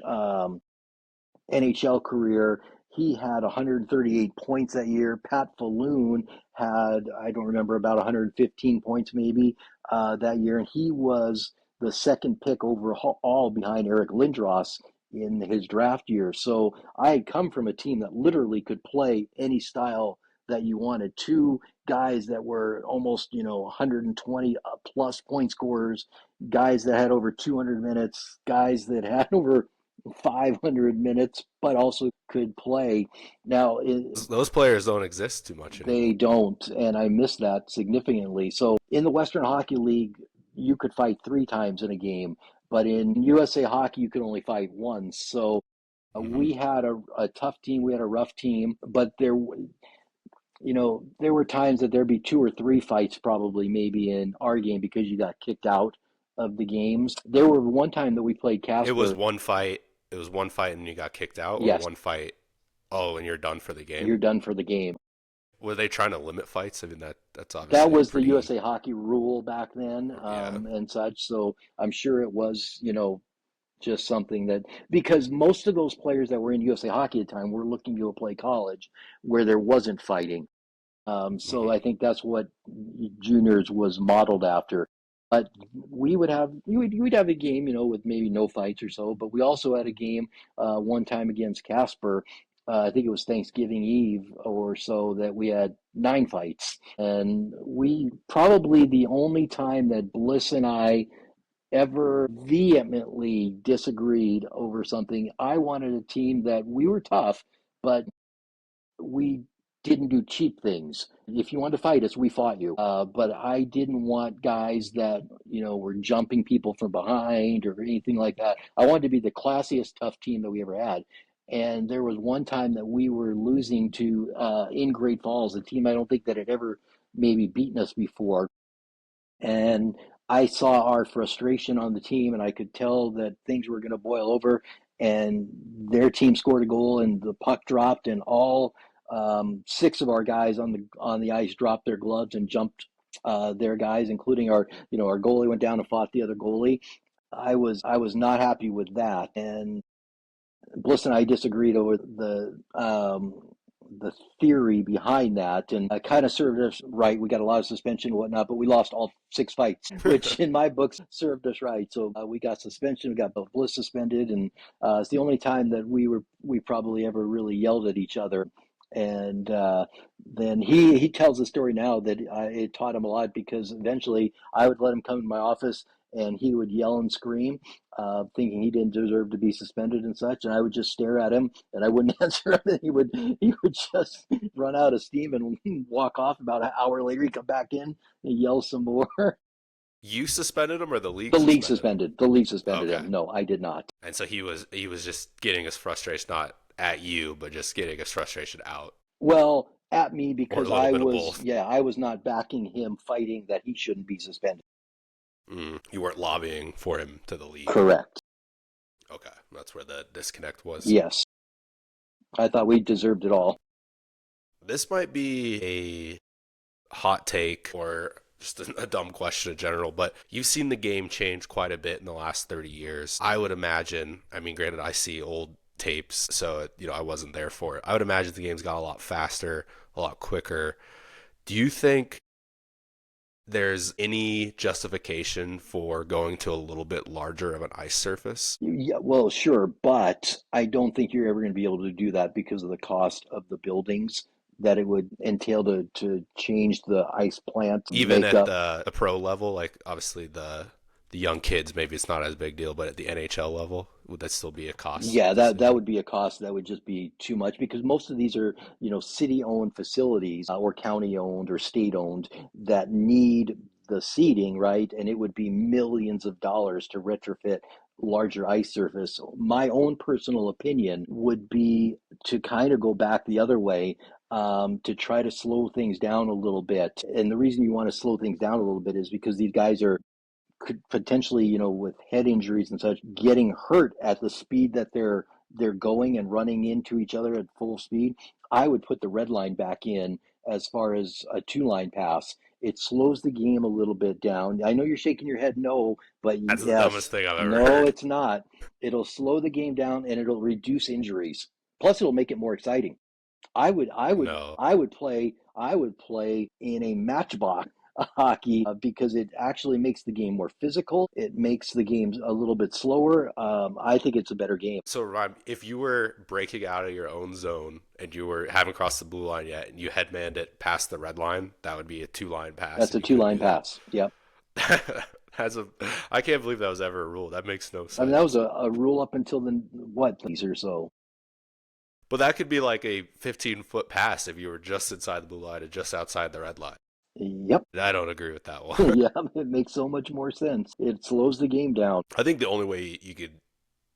S3: NHL career. He had 138 points that year. Pat Falloon had, I don't remember, about 115 points maybe that year. And he was the second pick overall behind Eric Lindros in his draft year. So I had come from a team that literally could play any style that you wanted. Two guys that were almost, 120 plus point scorers, guys that had over 200 minutes, guys that had over 500 minutes, but also could play. Now,
S2: Those players don't exist too much
S3: they
S2: anymore.
S3: don't, and I miss that significantly. So, in the Western Hockey League, you could fight three times in a game, but in USA Hockey, you could only fight once. So,
S2: Hmm.
S3: we had a tough team, we had a rough team, but there were times that there'd be two or three fights probably maybe in our game because you got kicked out of the games. There were one time that we played
S2: It was
S3: Casper.
S2: one fight. It was one fight and you got kicked out, or
S3: Yes,
S2: one fight. Oh, and you're done for the game.
S3: you're done for the game.
S2: Were they trying to limit fights? I mean, that's
S3: That
S2: obviously a
S3: was the
S2: pretty,
S3: USA Hockey rule back then,
S2: yeah.
S3: and such. So I'm sure it was, just something that, because most of those players that were in USA Hockey at the time were looking to go play college where there wasn't fighting. So
S2: Hmm.
S3: I think that's what juniors was modeled after. But we'd have a game, with maybe no fights or so. But we also had a game one time against Casper. I think it was Thanksgiving Eve or so that we had 9 fights, and we probably the only time that Bliss and I ever vehemently disagreed over something. I wanted a team that we were tough, but we didn't do cheap things. If you wanted to fight us, we fought you. But I didn't want guys that, were jumping people from behind or anything like that. I wanted to be the classiest tough team that we ever had. And there was one time that we were losing to in Great Falls, a team I don't think that had ever maybe beaten us before. And I saw our frustration on the team, and I could tell that things were going to boil over. And their team scored a goal, and the puck dropped, and all six of our guys on the ice dropped their gloves and jumped their guys, including our goalie went down and fought the other goalie. I was not happy with that, and Bliss and I disagreed over the theory behind that, and it kind of served us right. We got a lot of suspension and whatnot, but we lost all 6 fights, which in my books served us right. So we got suspension, we got both Bliss suspended, and it's the only time that we probably ever really yelled at each other. And then he tells the story now that it taught him a lot because eventually I would let him come to my office and he would yell and scream, thinking he didn't deserve to be suspended and such. And I would just stare at him and I wouldn't answer him. And he would just run out of steam and walk off. About an hour later, he'd come back in and yell some more.
S2: You suspended him, or the league
S3: The league
S2: suspended him?
S3: suspended. The league suspended
S2: Okay.
S3: him. No, I did not.
S2: And so he was just getting his frustration not at you, but just getting his frustration out,
S3: Well, at me
S2: or a
S3: because
S2: little bit of both.
S3: I was not backing him fighting that he shouldn't be suspended.
S2: You weren't lobbying for him to the league.
S3: Correct.
S2: Okay, that's where the disconnect was.
S3: Yes. I thought we deserved it all.
S2: This might be a hot take or just a dumb question in general, but you've seen the game change quite a bit in the last 30 years. I would imagine, I mean, granted, I see old tapes, so, I wasn't there for it. I would imagine the game's got a lot faster, a lot quicker. Do you think there's any justification for going to a little bit larger of an ice surface?
S3: Yeah, well, sure, but I don't think you're ever going to be able to do that because of the cost of the buildings that it would entail to change the ice plant
S2: Even at
S3: makeup.
S2: the pro level, like obviously the young kids, maybe it's not as big deal, but at the NHL level, would that still be a cost
S3: Yeah, that
S2: decision?
S3: would be a cost that would just be too much because most of these are, city-owned facilities or county-owned or state-owned that need the seating, right? And it would be millions of dollars to retrofit larger ice surface. My own personal opinion would be to kind of go back the other way, to try to slow things down a little bit. And the reason you want to slow things down a little bit is because these guys are could potentially, with head injuries and such, getting hurt at the speed that they're going and running into each other at full speed. I would put the red line back in as far as a two-line pass. It slows the game a little bit down. I know you're shaking your head no, but
S2: That's the dumbest
S3: yes,
S2: thing I've ever
S3: no,
S2: heard.
S3: it's not. It'll slow the game down and it'll reduce injuries. Plus, it'll make it more exciting. I would, I would,
S2: No.
S3: I would play in a matchbox hockey because it actually makes the game more physical. It makes the games a little bit slower. I think it's a better game.
S2: So, Ryan, if you were breaking out of your own zone and you haven't crossed the blue line yet and you headmanned it past the red line, that would be a two-line pass
S3: That's
S2: if
S3: a
S2: you could
S3: two-line
S2: do that.
S3: pass. Yep.
S2: I can't believe that was ever a rule. That makes no
S3: I mean, that was
S2: sense.
S3: a rule up until the what, these or so.
S2: But that could be like a 15-foot pass if you were just inside the blue line and just outside the red line.
S3: Yep.
S2: I don't agree with that one.
S3: Yeah, it makes so much more sense. It slows the game down.
S2: I think the only way you could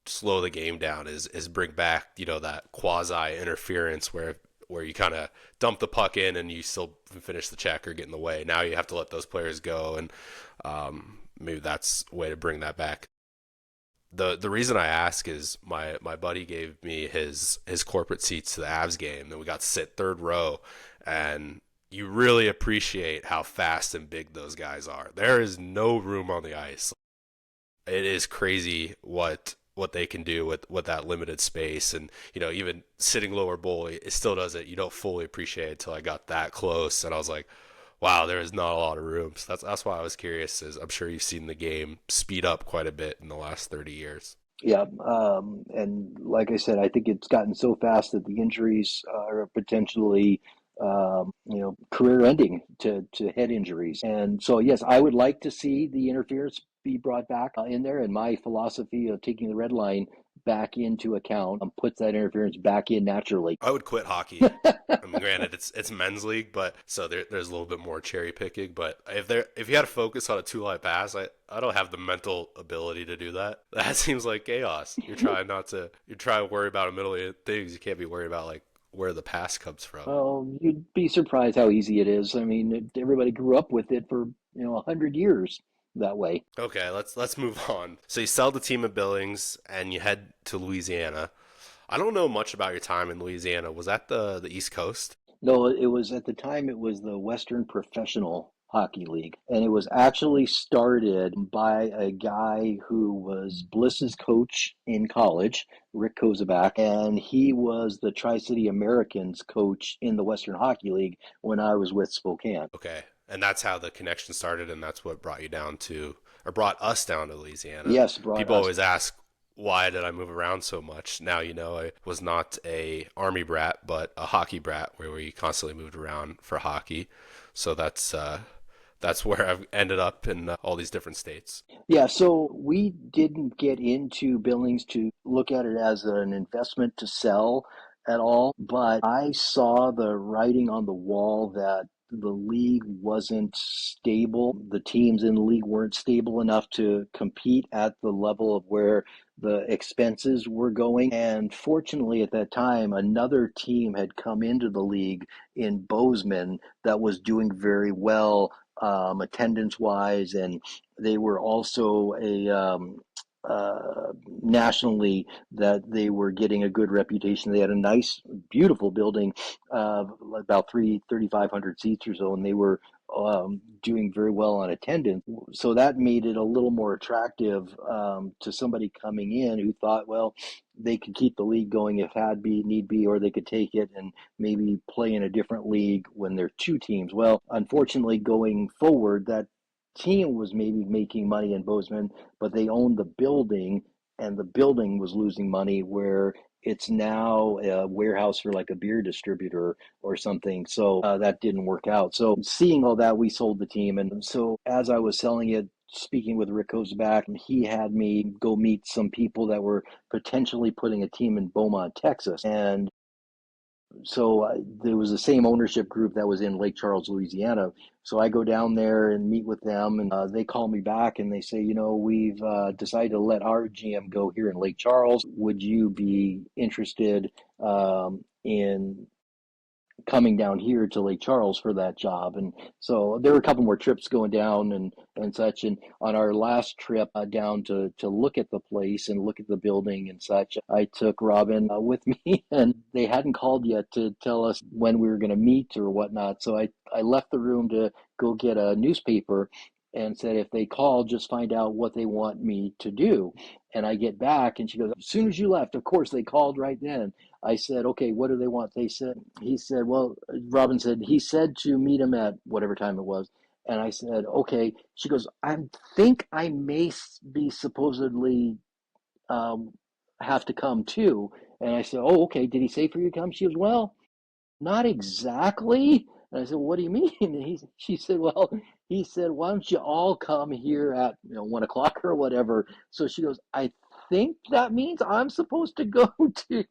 S2: slow the game down is bring back that quasi interference where you kind of dump the puck in and you still finish the check or get in the way. Now you have to let those players go, and maybe that's a way to bring that back. The reason I ask is my buddy gave me his corporate seats to the Avs game, and we got to sit third row, and you really appreciate how fast and big those guys are. There is no room on the ice. It is crazy what they can do with that limited space, and even sitting lower bowl, it still doesn't. You don't fully appreciate it until I got that close, and I was like, wow, there is not a lot of room. So that's why I was curious. Is I'm sure you've seen the game speed up quite a bit in the last 30 years.
S3: Yeah, and like I said, I think it's gotten so fast that the injuries are potentially, career-ending to head injuries. And so, yes, I would like to see the interference be brought back in there. And my philosophy of taking the red line back into account puts that interference back in naturally.
S2: I would quit hockey. I mean, granted, it's men's league, but so there's a little bit more cherry picking. But if you had to focus on a two-line pass, I don't have the mental ability to do that. That seems like chaos. You're trying to worry about a million things. You can't be worried about like where the pass comes from.
S3: Well, you'd be surprised how easy it is. I mean, everybody grew up with it for 100 years that way.
S2: Okay, let's move on. So you sell the team at Billings and you head to Louisiana. I don't know much about your time in Louisiana. Was that the East Coast?
S3: No, it was at the time it was the Western Professional Hockey League, and it was actually started by a guy who was Bliss's coach in college, Rick Kozabak, and he was the Tri-City Americans coach in the Western Hockey League when I was with Spokane.
S2: Okay. And that's how the connection started, and that's what brought you down to, or brought us down to Louisiana.
S3: Yes, brought
S2: People
S3: us.
S2: always ask, why did I move around so much? Now I was not a Army brat, but a hockey brat, where we constantly moved around for hockey. So that's where I've ended up in all these different states.
S3: Yeah, so we didn't get into Billings to look at it as an investment to sell at all, but I saw the writing on the wall that the league wasn't stable. The teams in the league weren't stable enough to compete at the level of where the expenses were going. And fortunately, at that time, another team had come into the league in Bozeman that was doing very well attendance wise, and they were also a nationally that they were getting a good reputation. They had a nice, beautiful building, about 3,500 seats or so, and they were doing very well on attendance. So that made it a little more attractive to somebody coming in who thought, well, they could keep the league going if need be, or they could take it and maybe play in a different league when there are two teams. Well, unfortunately, going forward, that team was maybe making money in Bozeman, but they owned the building, and the building was losing money where it's now a warehouse for like a beer distributor or something. So that didn't work out. So seeing all that, we sold the team. And so as I was selling it, speaking with Rick Kozabak, he had me go meet some people that were potentially putting a team in Beaumont, Texas. And so there was the same ownership group that was in Lake Charles, Louisiana. So I go down there and meet with them, and they call me back and they say, we've decided to let our GM go here in Lake Charles. Would you be interested in coming down here to Lake Charles for that job. And so there were a couple more trips going down and such. And on our last trip down to look at the place and look at the building and such, I took Robin with me, and they hadn't called yet to tell us when we were going to meet or whatnot. So I left the room to go get a newspaper and said, if they call, just find out what they want me to do. And I get back and she goes, as soon as you left, of course, they called right then. I said, okay, what do they want? He said, well, Robin said, he said to meet him at whatever time it was. And I said, okay. She goes, I think I may be supposedly um, have to come too. And I said, oh, okay. Did he say for you to come? She goes, well, not exactly. And I said, well, what do you mean? And she said, well, he said, why don't you all come here at 1 o'clock or whatever? So she goes, I think that means I'm supposed to go to.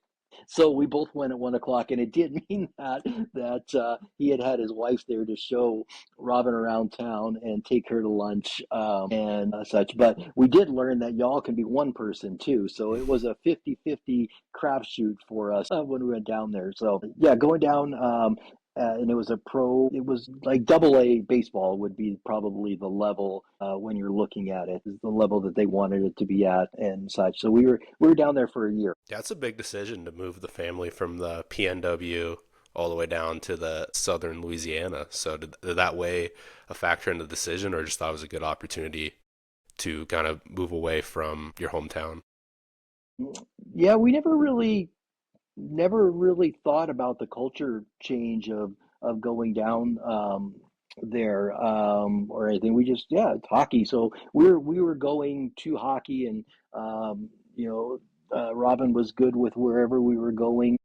S3: So we both went at 1 o'clock, and it did mean that he had his wife there to show Robin around town and take her to lunch and such. But we did learn that y'all can be one person too. So it was a 50-50 crapshoot for us when we went down there. So yeah, going down. And it was it was like double A baseball would be probably the level when you're looking at it, is the level that they wanted it to be at and such. So we were down there for a year.
S2: That's a big decision to move the family from the PNW all the way down to the southern Louisiana. So did that weigh a factor in the decision, or just thought it was a good opportunity to kind of move away from your hometown?
S3: Yeah, we never really thought about the culture change of going down there or anything. We just, yeah, it's hockey. So we were going to hockey, and um, you know Robin was good with wherever we were going.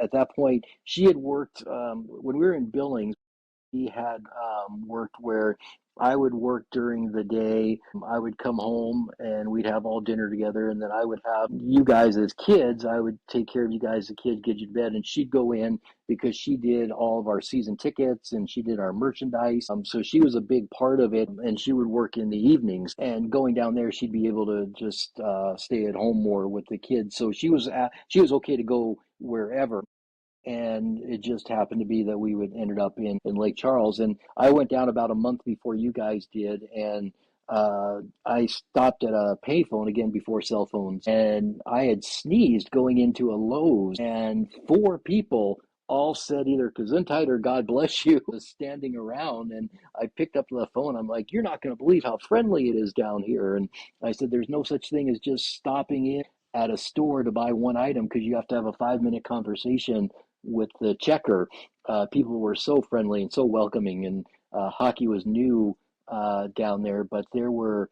S3: At that point, she had worked when we were in Billings. He had worked where I would work during the day. I would come home and we'd have all dinner together. And then I would have you guys as kids. I would take care of you guys as kids, get you to bed. And she'd go in because she did all of our season tickets and she did our merchandise. So she was a big part of it. And she would work in the evenings. And going down there, she'd be able to just stay at home more with the kids. So she was okay to go wherever. And it just happened to be that we would ended up in Lake Charles. And I went down about a month before you guys did, and I stopped at a payphone again before cell phones, and I had sneezed going into a Lowe's, and four people all said either Gesundheit or God bless you was standing around. And I picked up the phone. I'm like, you're not going to believe how friendly it is down here. And I said, there's no such thing as just stopping in at a store to buy one item because you have to have a 5-minute conversation with the checker. People were so friendly and so welcoming, and hockey was new down there. But there were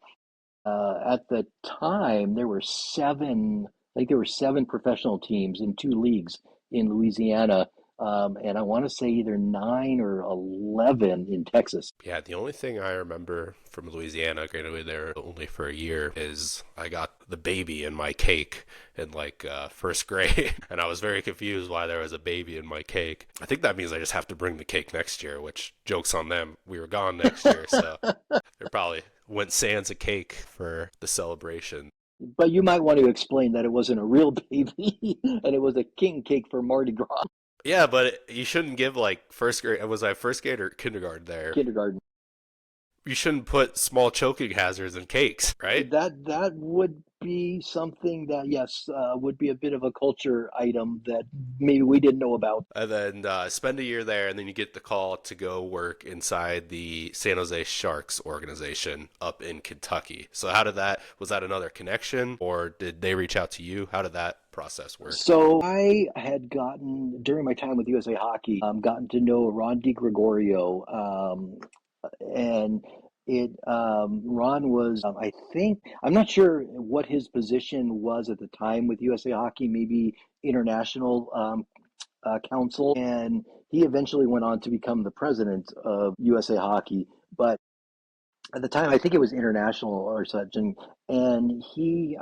S3: at the time there were seven. I think there were seven professional teams in two leagues in Louisiana, and I want to say either 9 or 11 in Texas.
S2: Yeah, the only thing I remember from Louisiana, granted there only for a year, is I got the baby in my cake in like first grade, and I was very confused why there was a baby in my cake. I think that means I just have to bring the cake next year, which joke's on them. We were gone next year, so they probably went sans a cake for the celebration.
S3: But you might want to explain that it wasn't a real baby and it was a king cake for Mardi Gras.
S2: Yeah, but you shouldn't give like first grade. Was I first grade or kindergarten there?
S3: Kindergarten.
S2: You shouldn't put small choking hazards in cakes, right?
S3: That would be something that, yes, would be a bit of a culture item that maybe we didn't know about.
S2: And then spend a year there, and then you get the call to go work inside the San Jose Sharks organization up in Kentucky. So how did that? Was that another connection, or did they reach out to you? How did that process work?
S3: So I had gotten, during my time with USA Hockey, gotten to know Ron DiGregorio, and Ron was, I think, I'm not sure what his position was at the time with USA Hockey, maybe international council, and he eventually went on to become the president of USA Hockey. But at the time, I think it was international or such, and he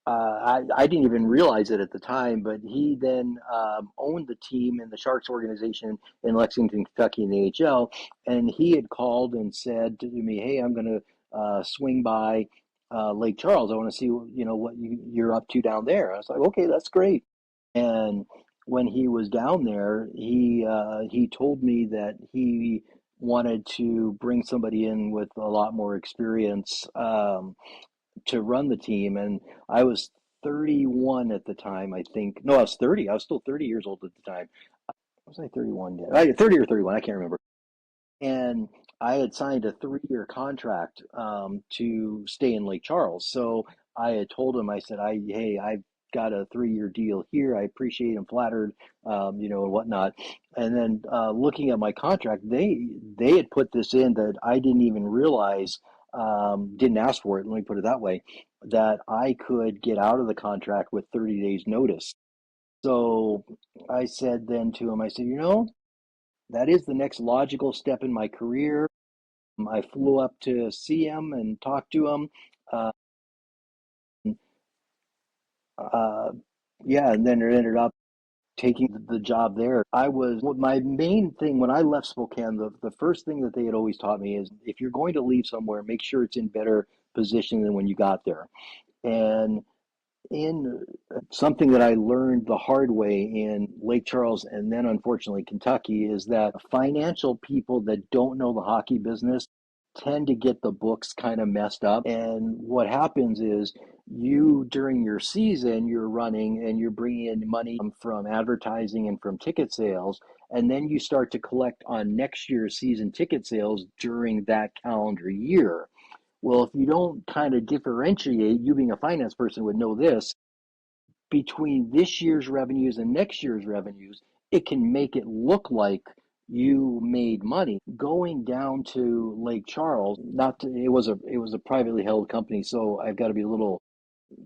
S3: I didn't even realize it at the time, but he then owned the team in the Sharks organization in Lexington, Kentucky, in the AHL. And he had called and said to me, "Hey, I'm going to swing by Lake Charles. I want to see, what you're up to down there." I was like, "Okay, that's great." And when he was down there, he told me that he wanted to bring somebody in with a lot more experience to run the team, and I was 31 at the time, I think. No, I was 30. I was still 30 years old at the time. Was I 31? Yeah, 30 or 31. I can't remember. And I had signed a 3-year contract to stay in Lake Charles. So I had told him, I said, hey, I've got a 3-year deal here. I appreciate and flattered, and whatnot. And then looking at my contract, they had put this in that I didn't even realize, didn't ask for it. Let me put it that way, that I could get out of the contract with 30 days notice. So I said then to him, I said, that is the next logical step in my career. I flew up to see him and talk to him. Uh, uh, yeah, and then it ended up taking the job there. My main thing when I left Spokane, the first thing that they had always taught me is if you're going to leave somewhere, make sure it's in better position than when you got there. And in something that I learned the hard way in Lake Charles and then unfortunately Kentucky is that financial people that don't know the hockey business tend to get the books kind of messed up. And what happens is you, during your season, you're running and you're bringing in money from advertising and from ticket sales. And then you start to collect on next year's season ticket sales during that calendar year. Well, if you don't kind of differentiate, you being a finance person would know this, between this year's revenues and next year's revenues, it can make it look like you made money. Going down to Lake Charles, it was a privately held company, so I've got to be a little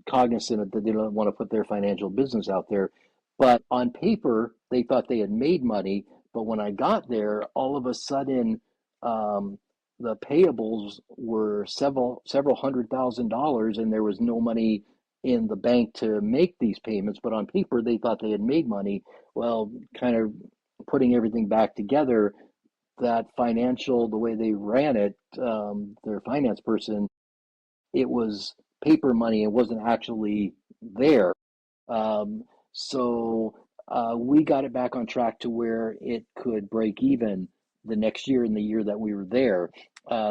S3: cognizant that they don't want to put their financial business out there. But on paper, they thought they had made money. But when I got there, all of a sudden, um, the payables were several $100,000, and there was no money in the bank to make these payments. But on paper, they thought they had made money. Well, kind of putting everything back together, the way they ran it, their finance person, it was paper money. It wasn't actually there. Um, so we got it back on track to where it could break even the next year and the year that we were there.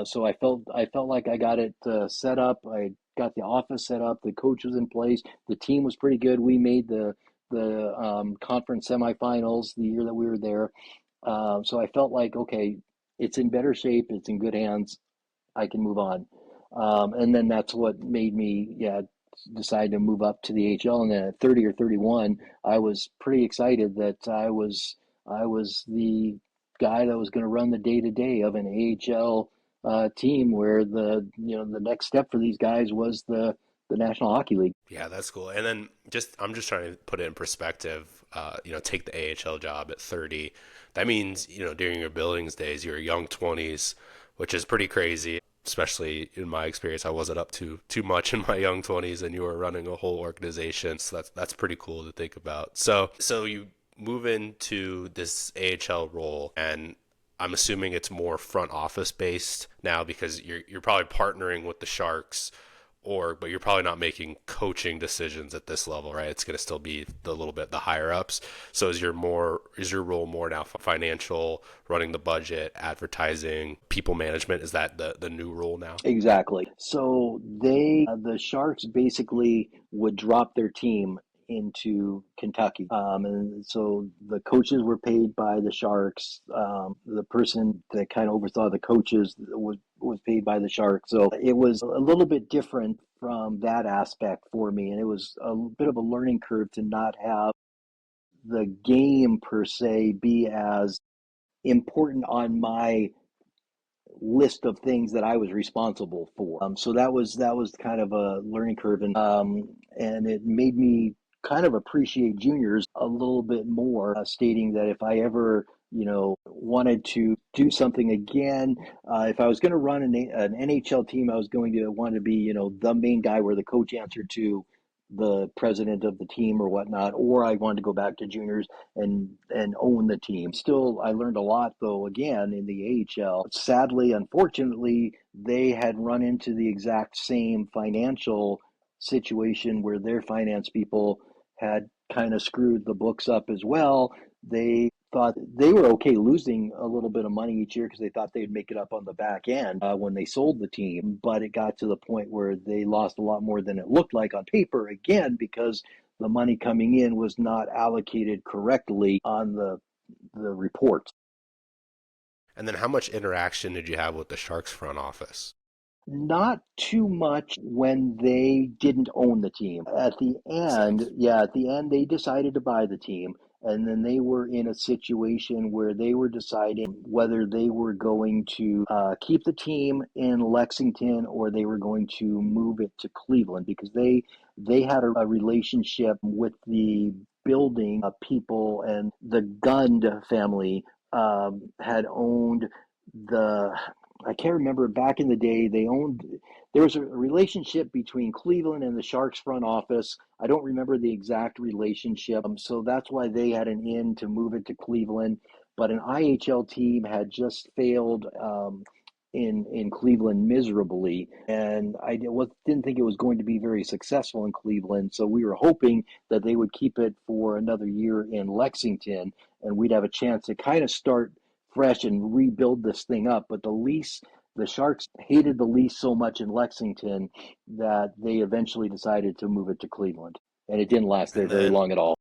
S3: So I felt like I got it set up. I got the office set up. The coach was in place. The team was pretty good. We made the conference semifinals the year that we were there. So I felt like, okay, it's in better shape. It's in good hands. I can move on. And then that's what made me, yeah, decide to move up to the AHL. And then at 30 or 31, I was pretty excited that I was the guy that was going to run the day to day of an AHL team, where the next step for these guys was the National Hockey League.
S2: Yeah, that's cool. And then I'm just trying to put it in perspective. Take the AHL job at 30. That means, during your Billings days, your young 20s, which is pretty crazy. Especially in my experience, I wasn't up to too much in my young 20s, and you were running a whole organization. So that's pretty cool to think about. So you move into this AHL role, and I'm assuming it's more front office based now because you're probably partnering with the Sharks, but you're probably not making coaching decisions at this level, right? It's going to still be the little bit the higher ups. So is your role more now financial, running the budget, advertising, people management? Is that the new role now?
S3: Exactly. So the Sharks basically would drop their team into Kentucky. And so the coaches were paid by the Sharks. The person that kind of oversaw the coaches was paid by the Sharks. So it was a little bit different from that aspect for me. And it was a bit of a learning curve to not have the game per se be as important on my list of things that I was responsible for. So that was kind of a learning curve, and it made me kind of appreciate juniors a little bit more. Stating that if I ever wanted to do something again, if I was going to run an NHL team, I was going to want to be the main guy where the coach answered to the president of the team or whatnot, or I wanted to go back to juniors and own the team. Still, I learned a lot though. Again, in the AHL, sadly, unfortunately, they had run into the exact same financial situation where their finance people had kind of screwed the books up as well. They thought they were okay losing a little bit of money each year because they thought they'd make it up on the back end when they sold the team. But it got to the point where they lost a lot more than it looked like on paper, again, because the money coming in was not allocated correctly on the reports.
S2: And then how much interaction did you have with the Sharks front office?
S3: Not too much when they didn't own the team. At the
S2: Makes
S3: end,
S2: sense.
S3: yeah, at the end, they decided to buy the team. And then they were in a situation where they were deciding whether they were going to keep the team in Lexington or they were going to move it to Cleveland because they had a relationship with the building people, and the Gund family had owned the I can't remember back in the day they owned there was a relationship between Cleveland and the Sharks front office. I don't remember the exact relationship. So that's why they had an in to move it to Cleveland. But an IHL team had just failed in Cleveland miserably, and didn't think it was going to be very successful in Cleveland. So we were hoping that they would keep it for another year in Lexington, and we'd have a chance to kind of start fresh and rebuild this thing up. But the Sharks hated the lease so much in Lexington that they eventually decided to move it to Cleveland, and it didn't last there
S2: And
S3: very
S2: then
S3: long at all.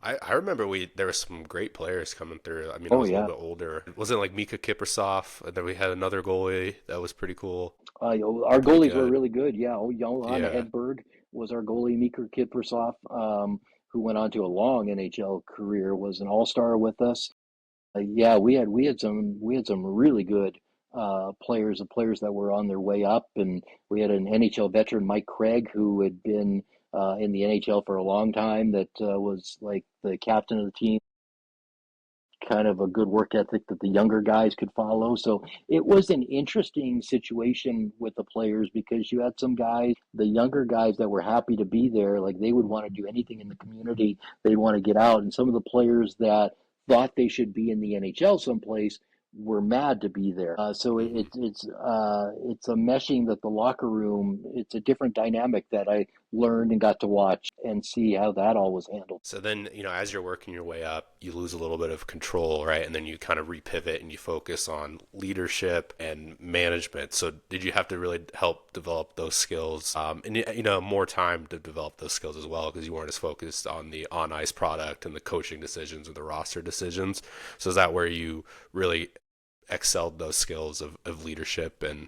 S2: I remember there were some great players coming through. I mean, I
S3: Oh
S2: was a little
S3: yeah.
S2: bit older. Wasn't like Mika Kiprusoff, and then we had another goalie that was pretty cool,
S3: Our
S2: pretty
S3: goalies were
S2: good.
S3: really good. Yeah, Johan
S2: Yeah.
S3: Hedberg was our goalie. Mika Kiprusoff, who went on to a long NHL career, was an all-star with us. Yeah, we had some really good players, the players that were on their way up, and we had an NHL veteran, Mike Craig, who had been in the NHL for a long time. That was like the captain of the team, kind of a good work ethic that the younger guys could follow. So it was an interesting situation with the players because you had some guys, the younger guys that were happy to be there, like they would want to do anything in the community, they'd want to get out. And some of the players that thought they should be in the NHL someplace were mad to be there. So
S2: Hmm.
S3: it's a meshing that the locker room. It's a different dynamic that I learned and got to watch and see how that all was handled.
S2: So then, as you're working your way up, you lose a little bit of control, right? And then you kind of repivot and you focus on leadership and management. So did you have to really help develop those skills? And more time to develop those skills as well because you weren't as focused on the on ice product and the coaching decisions or the roster decisions. So is that where you really excelled those skills of leadership and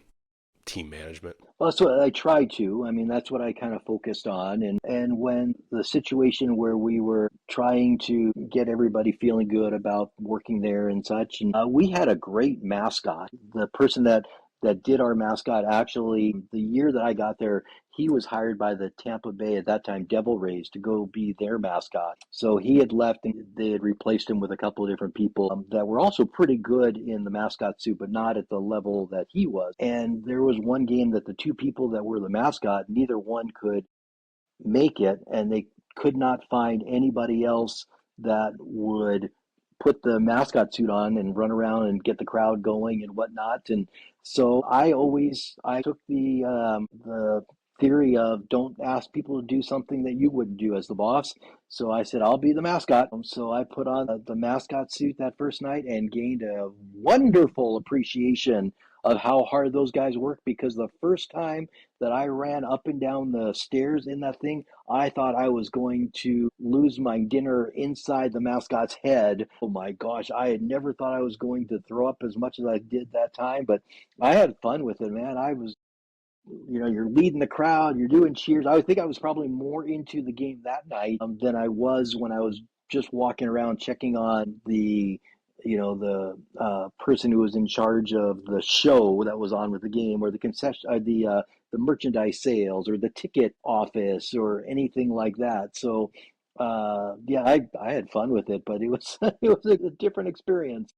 S2: team management?
S3: Well, that's what I tried to. I mean, that's what I kind of focused on. And when the situation where we were trying to get everybody feeling good about working there and such, and we had a great mascot. The person that did our mascot, actually, the year that I got there, he was hired by the Tampa Bay at that time Devil Rays to go be their mascot. So he had left, and they had replaced him with a couple of different people that were also pretty good in the mascot suit, but not at the level that he was. And there was one game that the two people that were the mascot, neither one could make it, and they could not find anybody else that would put the mascot suit on and run around and get the crowd going and whatnot. And so I took the theory of don't ask people to do something that you wouldn't do as the boss. So I said I'll be the mascot. So I put on the mascot suit that first night and gained a wonderful appreciation of how hard those guys work, because the first time that I ran up and down the stairs in that thing, I thought I was going to lose my dinner inside the mascot's head. Oh my gosh, I had never thought I was going to throw up as much as I did that time, but I had fun with it, man. You're leading the crowd, you're doing cheers. I think I was probably more into the game that night than I was when I was just walking around checking on the person who was in charge of the show that was on with the game, or the concession, the merchandise sales, or the ticket office, or anything like that. So, yeah, I had fun with it, but it was it was a different experience.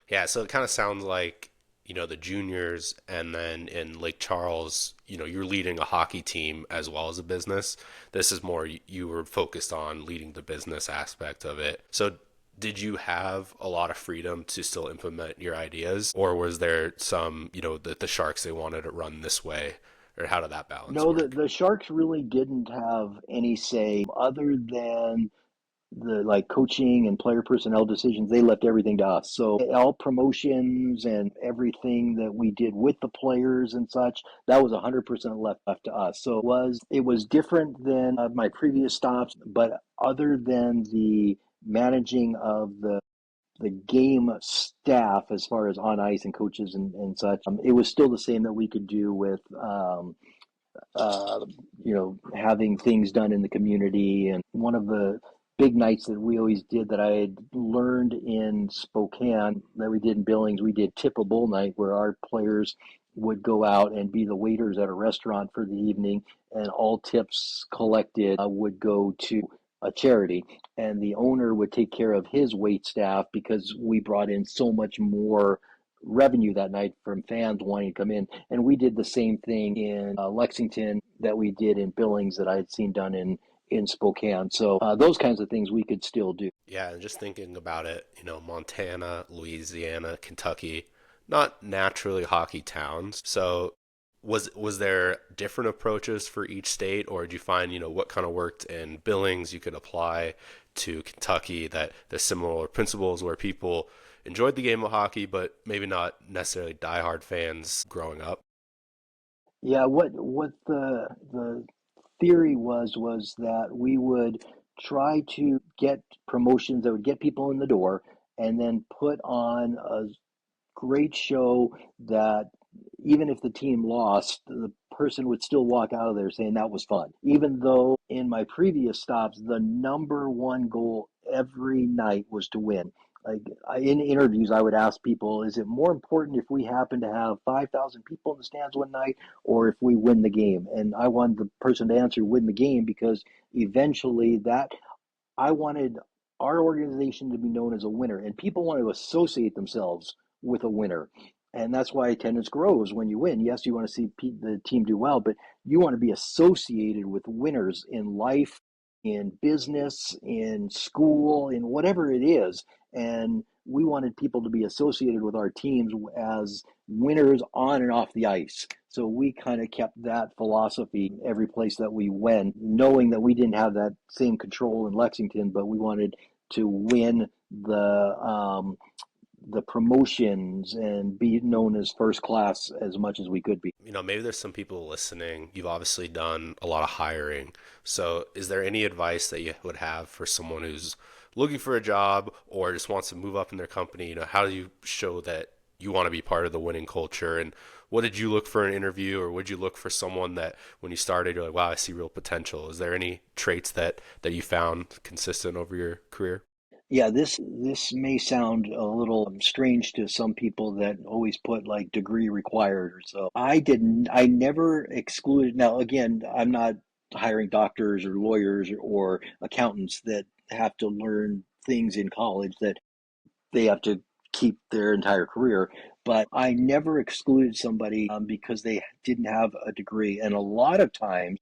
S2: Yeah, so it kind of sounds like, the juniors and then in Lake Charles, you're leading a hockey team as well as a business. This is more you were focused on leading the business aspect of it. So did you have a lot of freedom to still implement your ideas, or was there some, the Sharks, they wanted it run this way or how did that balance
S3: No, the
S2: work?
S3: the Sharks really didn't have any say other than the like coaching and player personnel decisions. They left everything to us. So all promotions and everything that we did with the players and such, that was 100% left to us. So it was different than my previous stops, but other than the managing of the game staff as far as on ice and coaches and such, it was still the same that we could do with uh, having things done in the community. And one of the big nights that we always did that I had learned in Spokane that we did in Billings, we did Tip a Bull Night where our players would go out and be the waiters at a restaurant for the evening, and all tips collected would go to a charity, and the owner would take care of his wait staff because we brought in so much more revenue that night from fans wanting to come in. And we did the same thing in Lexington that we did in Billings that I had seen done in Spokane. So those kinds of things we could still do.
S2: Yeah, and just thinking about it, Montana, Louisiana, Kentucky, not naturally hockey towns. So was there different approaches for each state, or did you find, what kind of worked in Billings you could apply to Kentucky, that the similar principles where people enjoyed the game of hockey, but maybe not necessarily diehard fans growing up?
S3: Yeah, what the theory was that we would try to get promotions that would get people in the door, and then put on a great show that even if the team lost, the person would still walk out of there saying that was fun. Even though in my previous stops, the number one goal every night was to win. Like in interviews, I would ask people, is it more important if we happen to have 5,000 people in the stands one night or if we win the game? And I wanted the person to answer win the game because eventually that I wanted our organization to be known as a winner, and people want to associate themselves with a winner. And that's why attendance grows when you win. Yes, you want to see the team do well, but you want to be associated with winners in life, in business, in school, in whatever it is. And we wanted people to be associated with our teams as winners on and off the ice. So we kind of kept that philosophy every place that we went, knowing that we didn't have that same control in Lexington, but we wanted to win the promotions and be known as first class as much as we could be.
S2: Maybe there's some people listening. You've obviously done a lot of hiring. So, is there any advice that you would have for someone who's looking for a job or just wants to move up in their company? How do you show that you want to be part of the winning culture? And what did you look for in an interview, or would you look for someone that when you started, you're like, wow, I see real potential? Is there any traits that you found consistent over your career?
S3: Yeah, this may sound a little strange to some people that always put like degree required or so. I never excluded. Now, again, I'm not hiring doctors or lawyers or accountants that have to learn things in college that they have to keep their entire career. But I never excluded somebody because they didn't have a degree. And a lot of times,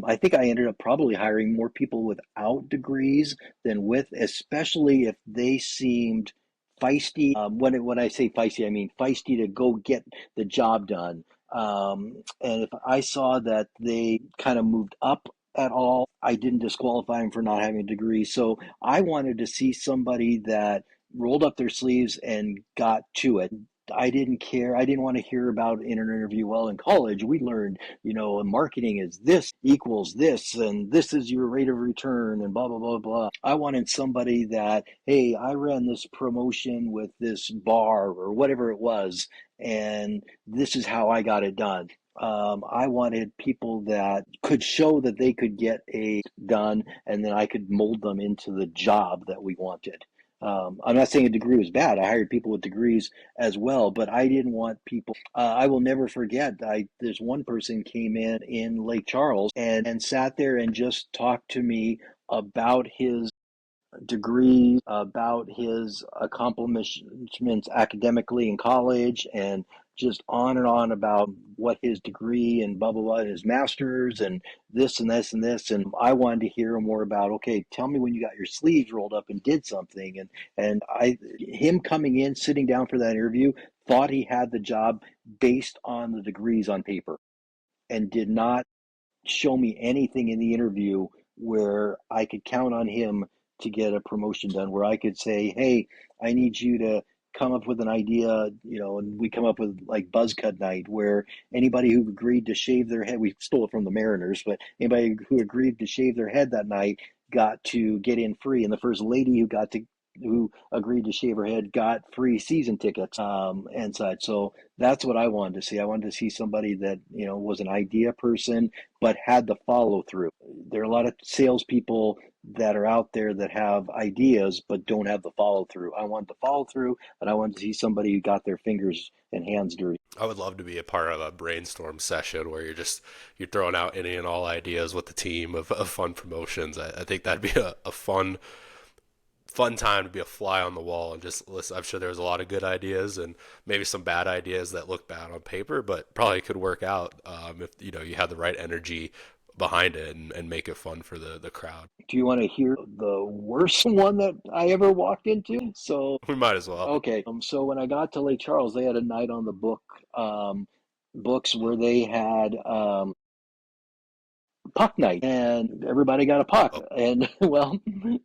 S3: I think I ended up probably hiring more people without degrees than with, especially if they seemed feisty. When I say feisty, I mean feisty to go get the job done. And if I saw that they kind of moved up at all, I didn't disqualify them for not having a degree. So I wanted to see somebody that rolled up their sleeves and got to it. I didn't care. I didn't want to hear about in an interview. Well, in college, we learned, marketing is this equals this, and this is your rate of return, and blah, blah, blah, blah. I wanted somebody that, hey, I ran this promotion with this bar or whatever it was, and this is how I got it done. I wanted people that could show that they could get a done, and then I could mold them into the job that we wanted. I'm not saying a degree was bad. I hired people with degrees as well, but I didn't want people. I will never forget. There's one person came in Lake Charles and sat there and just talked to me about his degree, about his accomplishments academically in college, and just on and on about what his degree and blah blah blah, and his master's and this and this and this. And I wanted to hear more about, okay, tell me when you got your sleeves rolled up and did something. And him coming in, sitting down for that interview, thought he had the job based on the degrees on paper. and did not show me anything in the interview where I could count on him to get a promotion done, where I could say, hey, I need you to come up with an idea, and we come up with like buzz cut night, where anybody who agreed to shave their head, we stole it from the Mariners, but anybody who agreed to shave their head that night got to get in free. And the first lady who agreed to shave her head got free season tickets, and such. So that's what I wanted to see. I wanted to see somebody that, was an idea person, but had the follow through. There are a lot of salespeople that are out there that have ideas, but don't have the follow through. I wanted the follow through, and I wanted to see somebody who got their fingers and hands dirty.
S2: I would love to be a part of a brainstorm session where you're throwing out any and all ideas with the team of fun promotions. I think that'd be a fun time to be a fly on the wall and just listen. I'm sure there's a lot of good ideas and maybe some bad ideas that look bad on paper, but probably could work out if you had the right energy behind it and make it fun for the crowd.
S3: Do you want to hear the worst one that I ever walked into? So,
S2: We might as well.
S3: okay. So when I got to Lake Charles, they had a night on the books where they had puck night, and everybody got a puck.
S2: Oh,
S3: And well,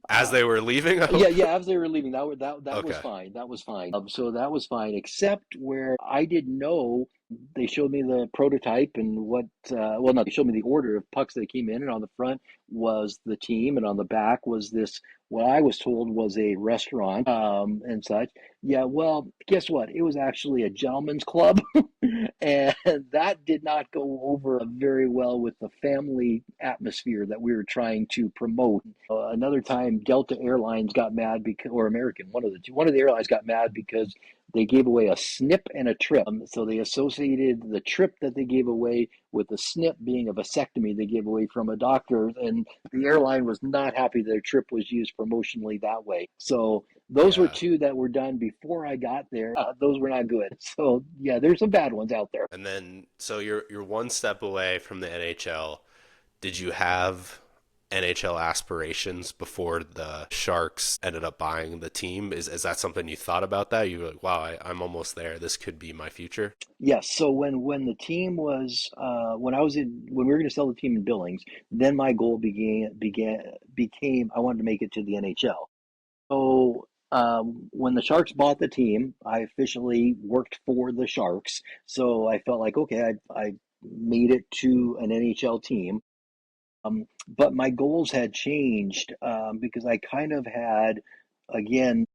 S2: as they were leaving, I hope?
S3: yeah, as they were leaving, that was
S2: Okay.
S3: fine. That was fine. So that was fine, except where I didn't know. They showed me the prototype and well, no, they showed me the order of pucks that came in, and on the front was the team, and on the back was this, what I was told was a restaurant, and such. Yeah, well, guess what? It was actually a gentleman's club, and that did not go over very well with the family atmosphere that we were trying to promote. Another time, Delta Airlines got mad because, or American, one of the airlines got mad because they gave away a snip and a trip. So they associated the trip that they gave away with the snip being a vasectomy they gave away from a doctor, and the airline was not happy their trip was used promotionally that way. So those were
S2: Yeah.
S3: two that were done before I got there. Those were not good. So yeah, there's some bad ones out there.
S2: And then, so you're one step away from the NHL. Did you have NHL aspirations before the Sharks ended up buying the team? Is that something you thought about that? You were like, wow, I'm almost there. This could be my future.
S3: Yes. So when the team was when we were going to sell the team in Billings, then my goal became I wanted to make it to the NHL. So when the Sharks bought the team, I officially worked for the Sharks. So I felt like, okay, I made it to an NHL team. But my goals had changed, because I kind of had, again,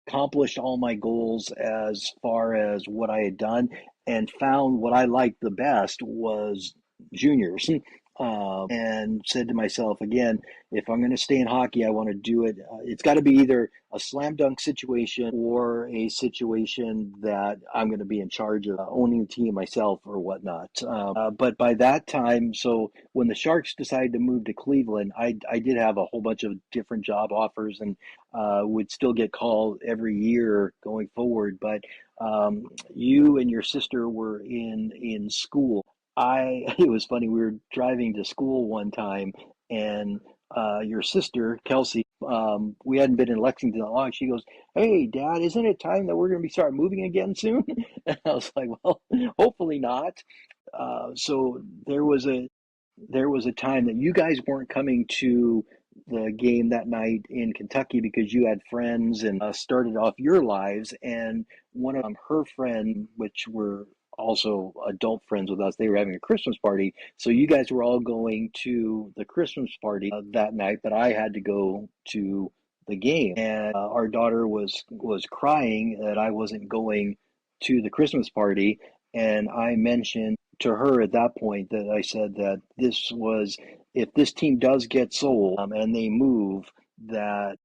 S3: accomplished all my goals as far as what I had done, and found what I liked the best was juniors. And said to myself again, if I'm going to stay in hockey, I want to do it. It's got to be either a slam dunk situation or a situation that I'm going to be in charge of owning the team myself or whatnot. But by that time, so when the Sharks decided to move to Cleveland, I did have a whole bunch of different job offers, and would still get called every year going forward. But you and your sister were in school. It was funny. We were driving to school one time, and your sister Kelsey, we hadn't been in Lexington that long. She goes, "Hey, Dad, isn't it time that we're going to be start moving again soon?" And I was like, "Well, hopefully not." So there was a time that you guys weren't coming to the game that night in Kentucky because you had friends and started off your lives. And one of her friend, which were also adult friends with us, they were having a Christmas party. So you guys were all going to the Christmas party that night, but I had to go to the game. And our daughter was crying that I wasn't going to the Christmas party. And I mentioned to her at that point that I said that if this team does get sold, and they move, that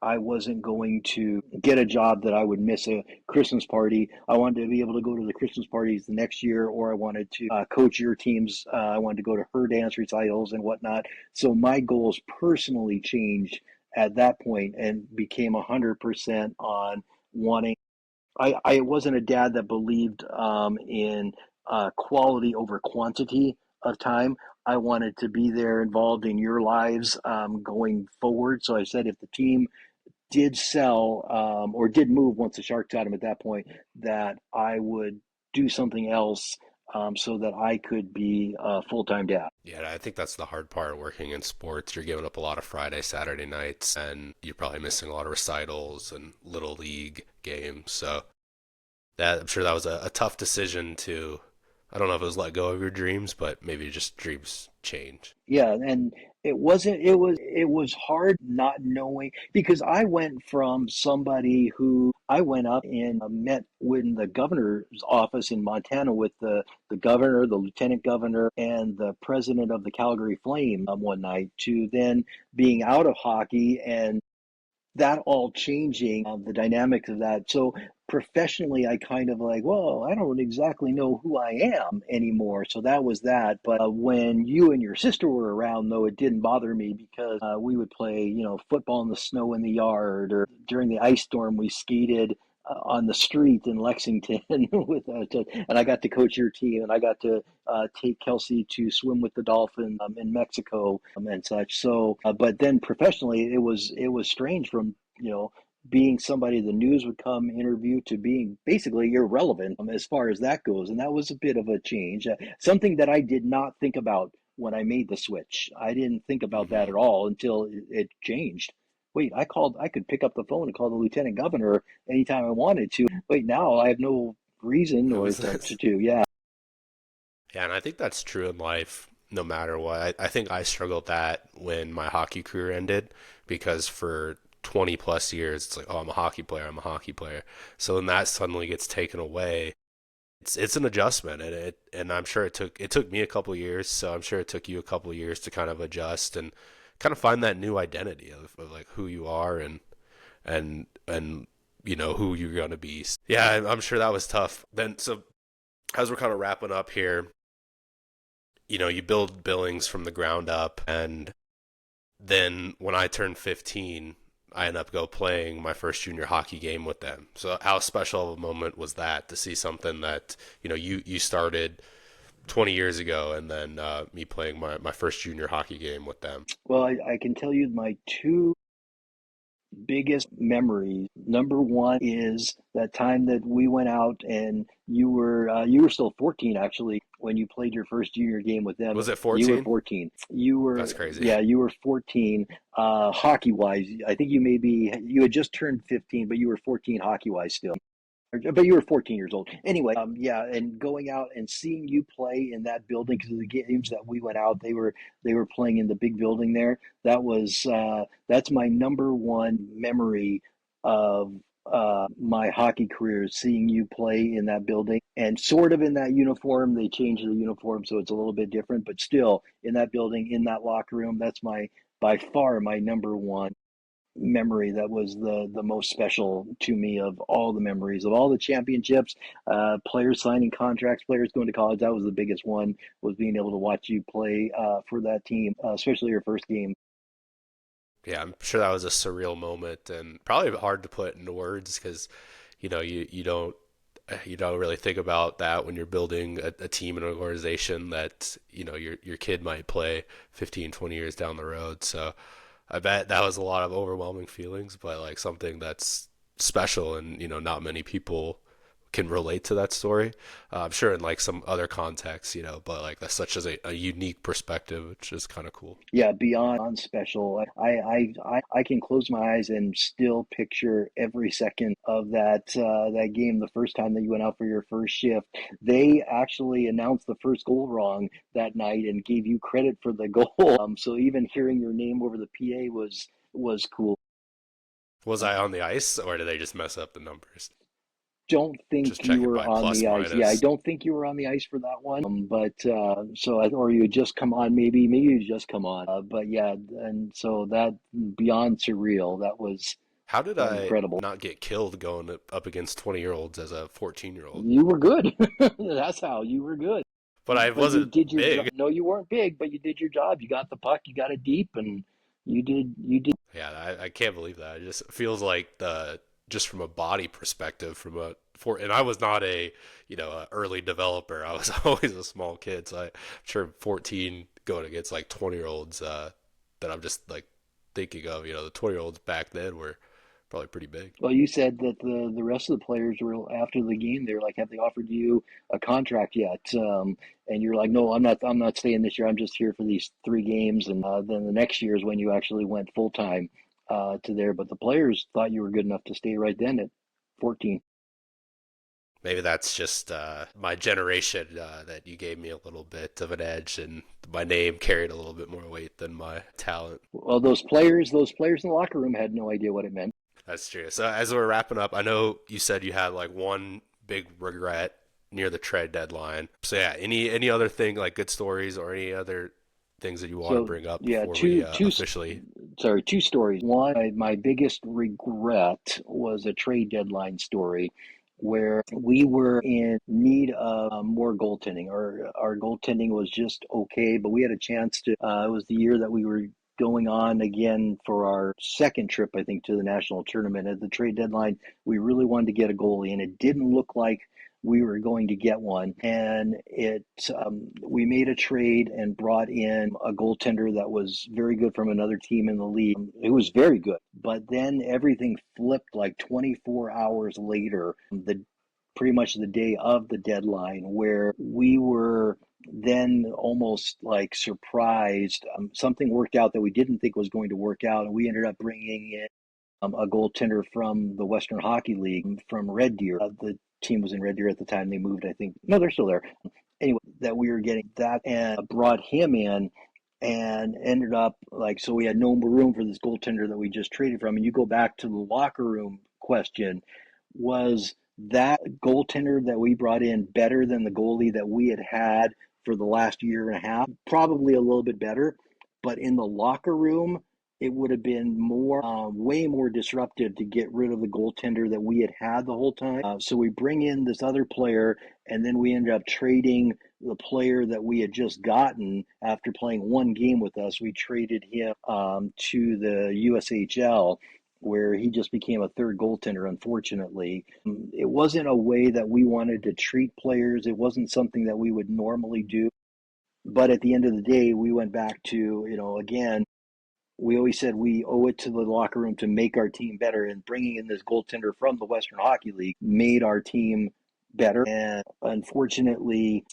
S3: I wasn't going to get a job that I would miss a Christmas party. I wanted to be able to go to the Christmas parties the next year, or I wanted to coach your teams. I wanted to go to her dance recitals and whatnot. So my goals personally changed at that point and became 100% on wanting. I wasn't a dad that believed in quality over quantity of time. I wanted to be there involved in your lives going forward. So I said if the team did sell, or did move once the Sharks got him at that point, that I would do something else so that I could be a full-time dad.
S2: Yeah, I think that's the hard part working in sports. You're giving up a lot of Friday, Saturday nights, and you're probably missing a lot of recitals and little league games. So that I'm sure that was a tough decision to, I don't know if it was let go of your dreams, but maybe just dreams change.
S3: Yeah, and it was hard not knowing because I went from somebody who I went up and met in the governor's office in Montana with the governor, the lieutenant governor, and the president of the Calgary Flame one night to then being out of hockey and that all changing the dynamics of that. So professionally, I kind of like, well, I don't exactly know who I am anymore. So that was that. But when you and your sister were around, though, it didn't bother me because we would play, football in the snow in the yard, or during the ice storm, we skated on the street in Lexington with and I got to coach your team, and I got to take Kelsey to swim with the dolphin in Mexico and such. So, but then professionally, it was strange from being somebody the news would come interview to being basically irrelevant as far as that goes, and that was a bit of a change. Something that I did not think about when I made the switch. I didn't think about that
S2: Hmm.
S3: at all until it changed. Wait, I could pick up the phone and call the lieutenant governor anytime I wanted to. Wait, now I have no reason
S2: Who
S3: or
S2: is
S3: to,
S2: this?
S3: to do. Yeah.
S2: Yeah, and I think that's true in life no matter what. I think I struggled with that when my hockey career ended because for 20 plus years, it's like, oh, I'm a hockey player, I'm a hockey player. So when that suddenly gets taken away, it's an adjustment, and I'm sure it took me a couple of years, so I'm sure it took you a couple of years to kind of adjust and kind of find that new identity of like who you are and who you're gonna be. Yeah, I'm sure that was tough. Then so as we're kind of wrapping up here, you build Billings from the ground up, and then when I turned 15, I ended up playing my first junior hockey game with them. So how special of a moment was that to see something that you started 20 years ago, and then me playing my first junior hockey game with them.
S3: Well, I can tell you my two biggest memories. Number one is that time that we went out and you were still 14 actually when you played your first junior game with them.
S2: Was it
S3: You were
S2: 14?
S3: 14. You
S2: That's
S3: were
S2: crazy.
S3: Yeah, you were 14 hockey wise. I think you had just turned 15, but you were 14 hockey wise still. But you were 14 years old. Anyway, yeah, and going out and seeing you play in that building because the games that we went out, they were playing in the big building there. That's my number one memory of my hockey career, seeing you play in that building and sort of in that uniform. They changed the uniform, so it's a little bit different, but still in that building, in that locker room. That's my by far my number one memory that was the most special to me of all the memories of all the championships, players signing contracts, players going to college. That was the biggest one, was being able to watch you play for that team, especially your first game.
S2: Yeah, I'm sure that was a surreal moment and probably hard to put into words because you don't really think about that when you're building a team and an organization that your kid might play 15, 20 years down the road. So I bet that was a lot of overwhelming feelings, but like something that's special, and not many people can relate to that story. I'm sure in like some other contexts, but like that's such as a unique perspective, which is kind of cool.
S3: Yeah, beyond special. I can close my eyes and still picture every second of that game. The first time that you went out for your first shift, they actually announced the first goal wrong that night and gave you credit for the goal. So even hearing your name over the PA was cool.
S2: Was I on the ice, or did they just mess up the numbers?
S3: Don't think
S2: Just
S3: you
S2: checking
S3: were
S2: by
S3: on
S2: plus
S3: the ice. Yeah, I
S2: minus.
S3: don't think you were on the ice for that one. But or you had just come on, maybe you just come on. But yeah, and so that beyond surreal. That was
S2: How did I
S3: incredible.
S2: not get killed going up against 20-year-olds as a 14-year-old?
S3: You were good. That's how you were good.
S2: But I
S3: But you
S2: wasn't
S3: did your job.
S2: big.
S3: No, you weren't big, but you did your job. You got the puck. You got it deep, and you did.
S2: Yeah, I can't believe that. It just feels like just from a body perspective, and I was not a early developer. I was always a small kid, so I'm sure 14 going against like 20-year-olds that I'm just like thinking of. The 20-year-olds back then were Probably pretty big.
S3: Well, you said that the rest of the players were after the game. They're like, "Have they offered you a contract yet?" And you're like, "No, I'm not. I'm not staying this year. I'm just here for these 3 games." And then the next year is when you actually went full time to there. But the players thought you were good enough to stay right then at 14.
S2: Maybe that's just my generation that you gave me a little bit of an edge, and my name carried a little bit more weight than my talent.
S3: Well, those players in the locker room had no idea what it meant.
S2: That's true. So as we're wrapping up, I know you said you had like one big regret near the trade deadline. So yeah, any other thing like good stories or any other things that you want to
S3: So
S2: bring up
S3: yeah,
S2: before we officially?
S3: sorry, 2 stories. One, my biggest regret was a trade deadline story where we were in need of more goaltending. Our goaltending was just okay, but we had a chance to. It was the year that we were going on again for our second trip, I think, to the national tournament. At the trade deadline, we really wanted to get a goalie, and it didn't look like we were going to get one. And we made a trade and brought in a goaltender that was very good from another team in the league. It was very good, but then everything flipped like 24 hours later, pretty much the day of the deadline, where we were then almost like surprised. Something worked out that we didn't think was going to work out, and we ended up bringing in a goaltender from the Western Hockey League from Red Deer. The team was in Red Deer at the time. They moved, I think. No, they're still there. Anyway, that we were getting that and brought him in and ended up like, so we had no room for this goaltender that we just traded from. And you go back to the locker room question, was that goaltender that we brought in better than the goalie that we had for the last year and a half? Probably a little bit better, but in the locker room, it would have been way more disruptive to get rid of the goaltender that we had the whole time. So we bring in this other player, and then we ended up trading the player that we had just gotten after playing 1 game with us. We traded him to the USHL, where he just became a third goaltender, unfortunately. It wasn't a way that we wanted to treat players. It wasn't something that we would normally do. But at the end of the day, we went back to, again, we always said we owe it to the locker room to make our team better, and bringing in this goaltender from the Western Hockey League made our team better. And unfortunately,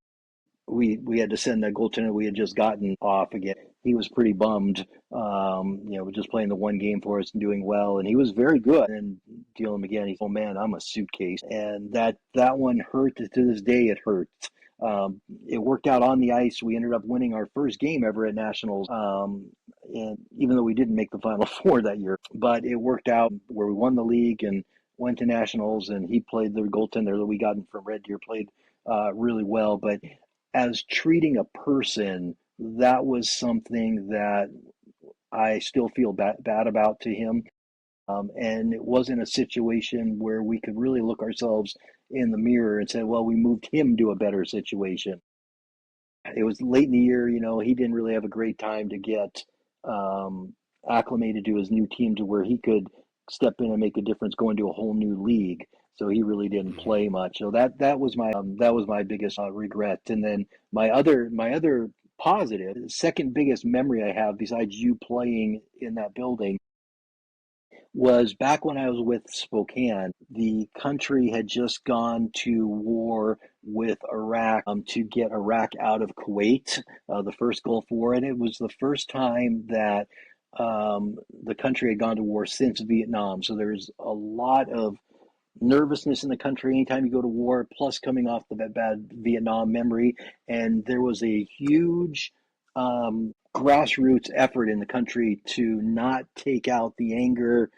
S3: we had to send that goaltender we had just gotten off again. He was pretty bummed, just playing the 1 game for us and doing well, and he was very good. And deal him again. He's, oh man, I'm a suitcase, and that one hurt. To this day, it hurts. It worked out on the ice. We ended up winning our first game ever at nationals, and even though we didn't make the Final Four that year, but it worked out where we won the league and went to nationals. And he played the goaltender that we got from Red Deer, played really well. But as treating a person, that was something that I still feel bad about to him. And it wasn't a situation where we could really look ourselves in the mirror and say, well, we moved him to a better situation. It was late in the year, he didn't really have a great time to get acclimated to his new team to where he could step in and make a difference going to a whole new league. So he really didn't
S2: Mhm.
S3: play much. So that was my biggest regret. And then my other positive, second biggest memory I have besides you playing in that building was back when I was with Spokane. The country had just gone to war with Iraq to get Iraq out of Kuwait, the first Gulf War, and it was the first time that the country had gone to war since Vietnam. So there's a lot of nervousness in the country anytime you go to war, plus coming off the bad Vietnam memory. And there was a huge grassroots effort in the country to not take out the anger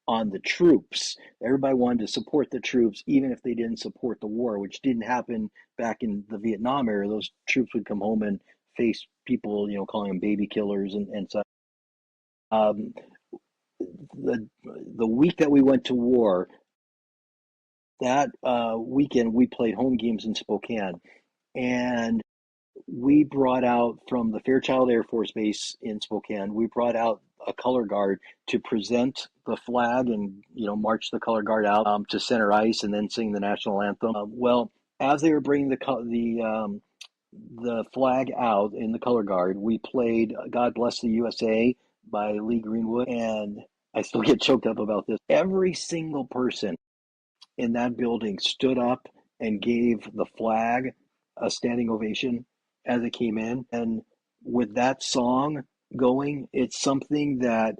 S3: on the troops. Everybody wanted to support the troops, even if they didn't support the war, which didn't happen back in the Vietnam era. Those troops would come home and face people, calling them baby killers and such. Um, the week that we went to war, that weekend we played home games in Spokane, and we brought out from the Fairchild Air Force Base in Spokane. We brought out a color guard to present the flag and march the color guard out to center ice and then sing the national anthem. Well, as they were bringing the flag out in the color guard, we played "God Bless the USA" by Lee Greenwood, and I still get choked up about this. Every single person in that building stood up and gave the flag a standing ovation as it came in. And with that song going, it's something that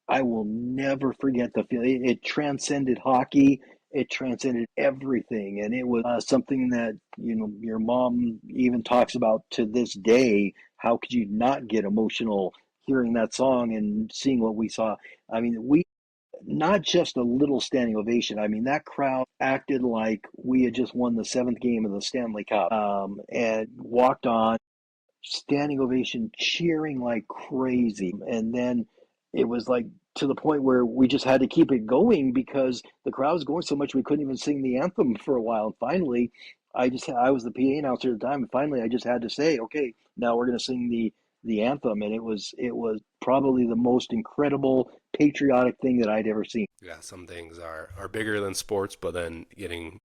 S3: I will never forget the feeling. It transcended hockey. It transcended everything, and it was something that your mom even talks about to this day. How could you not get emotional hearing that song and seeing what we saw? I mean, we not just a little standing ovation. I mean, that crowd acted like we had just won the seventh game of the Stanley Cup, and walked on standing ovation, cheering like crazy. And then it was like to the point where we just had to keep it going because the crowd was going so much we couldn't even sing the anthem for a while. And finally, I was the PA announcer at the time, and finally I just had to say, okay, now we're going to sing the anthem, and it was probably the most incredible patriotic thing that I'd ever seen.
S2: Yeah, some things are bigger than sports, but then getting,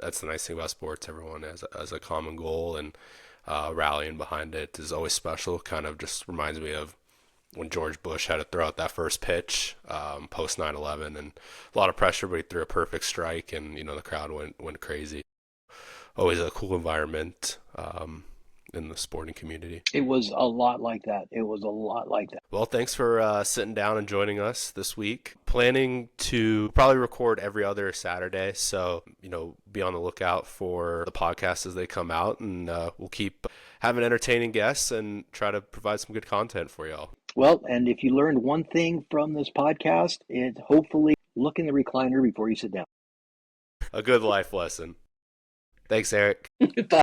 S2: that's the nice thing about sports. Everyone has a common goal, and rallying behind it is always special. Kind of just reminds me of when George Bush had to throw out that first pitch post 9/11, and a lot of pressure, but he threw a perfect strike, and the crowd went crazy. Always a cool environment in the sporting community.
S3: It was a lot like that. It was a lot like that.
S2: Well, thanks for sitting down and joining us this week. Planning to probably record every other Saturday, so be on the lookout for the podcasts as they come out, and we'll keep having entertaining guests and try to provide some good content for y'all.
S3: Well, and if you learned one thing from this podcast, it's hopefully look in the recliner before you sit down.
S2: A good life lesson. Thanks, Eric.
S3: Bye.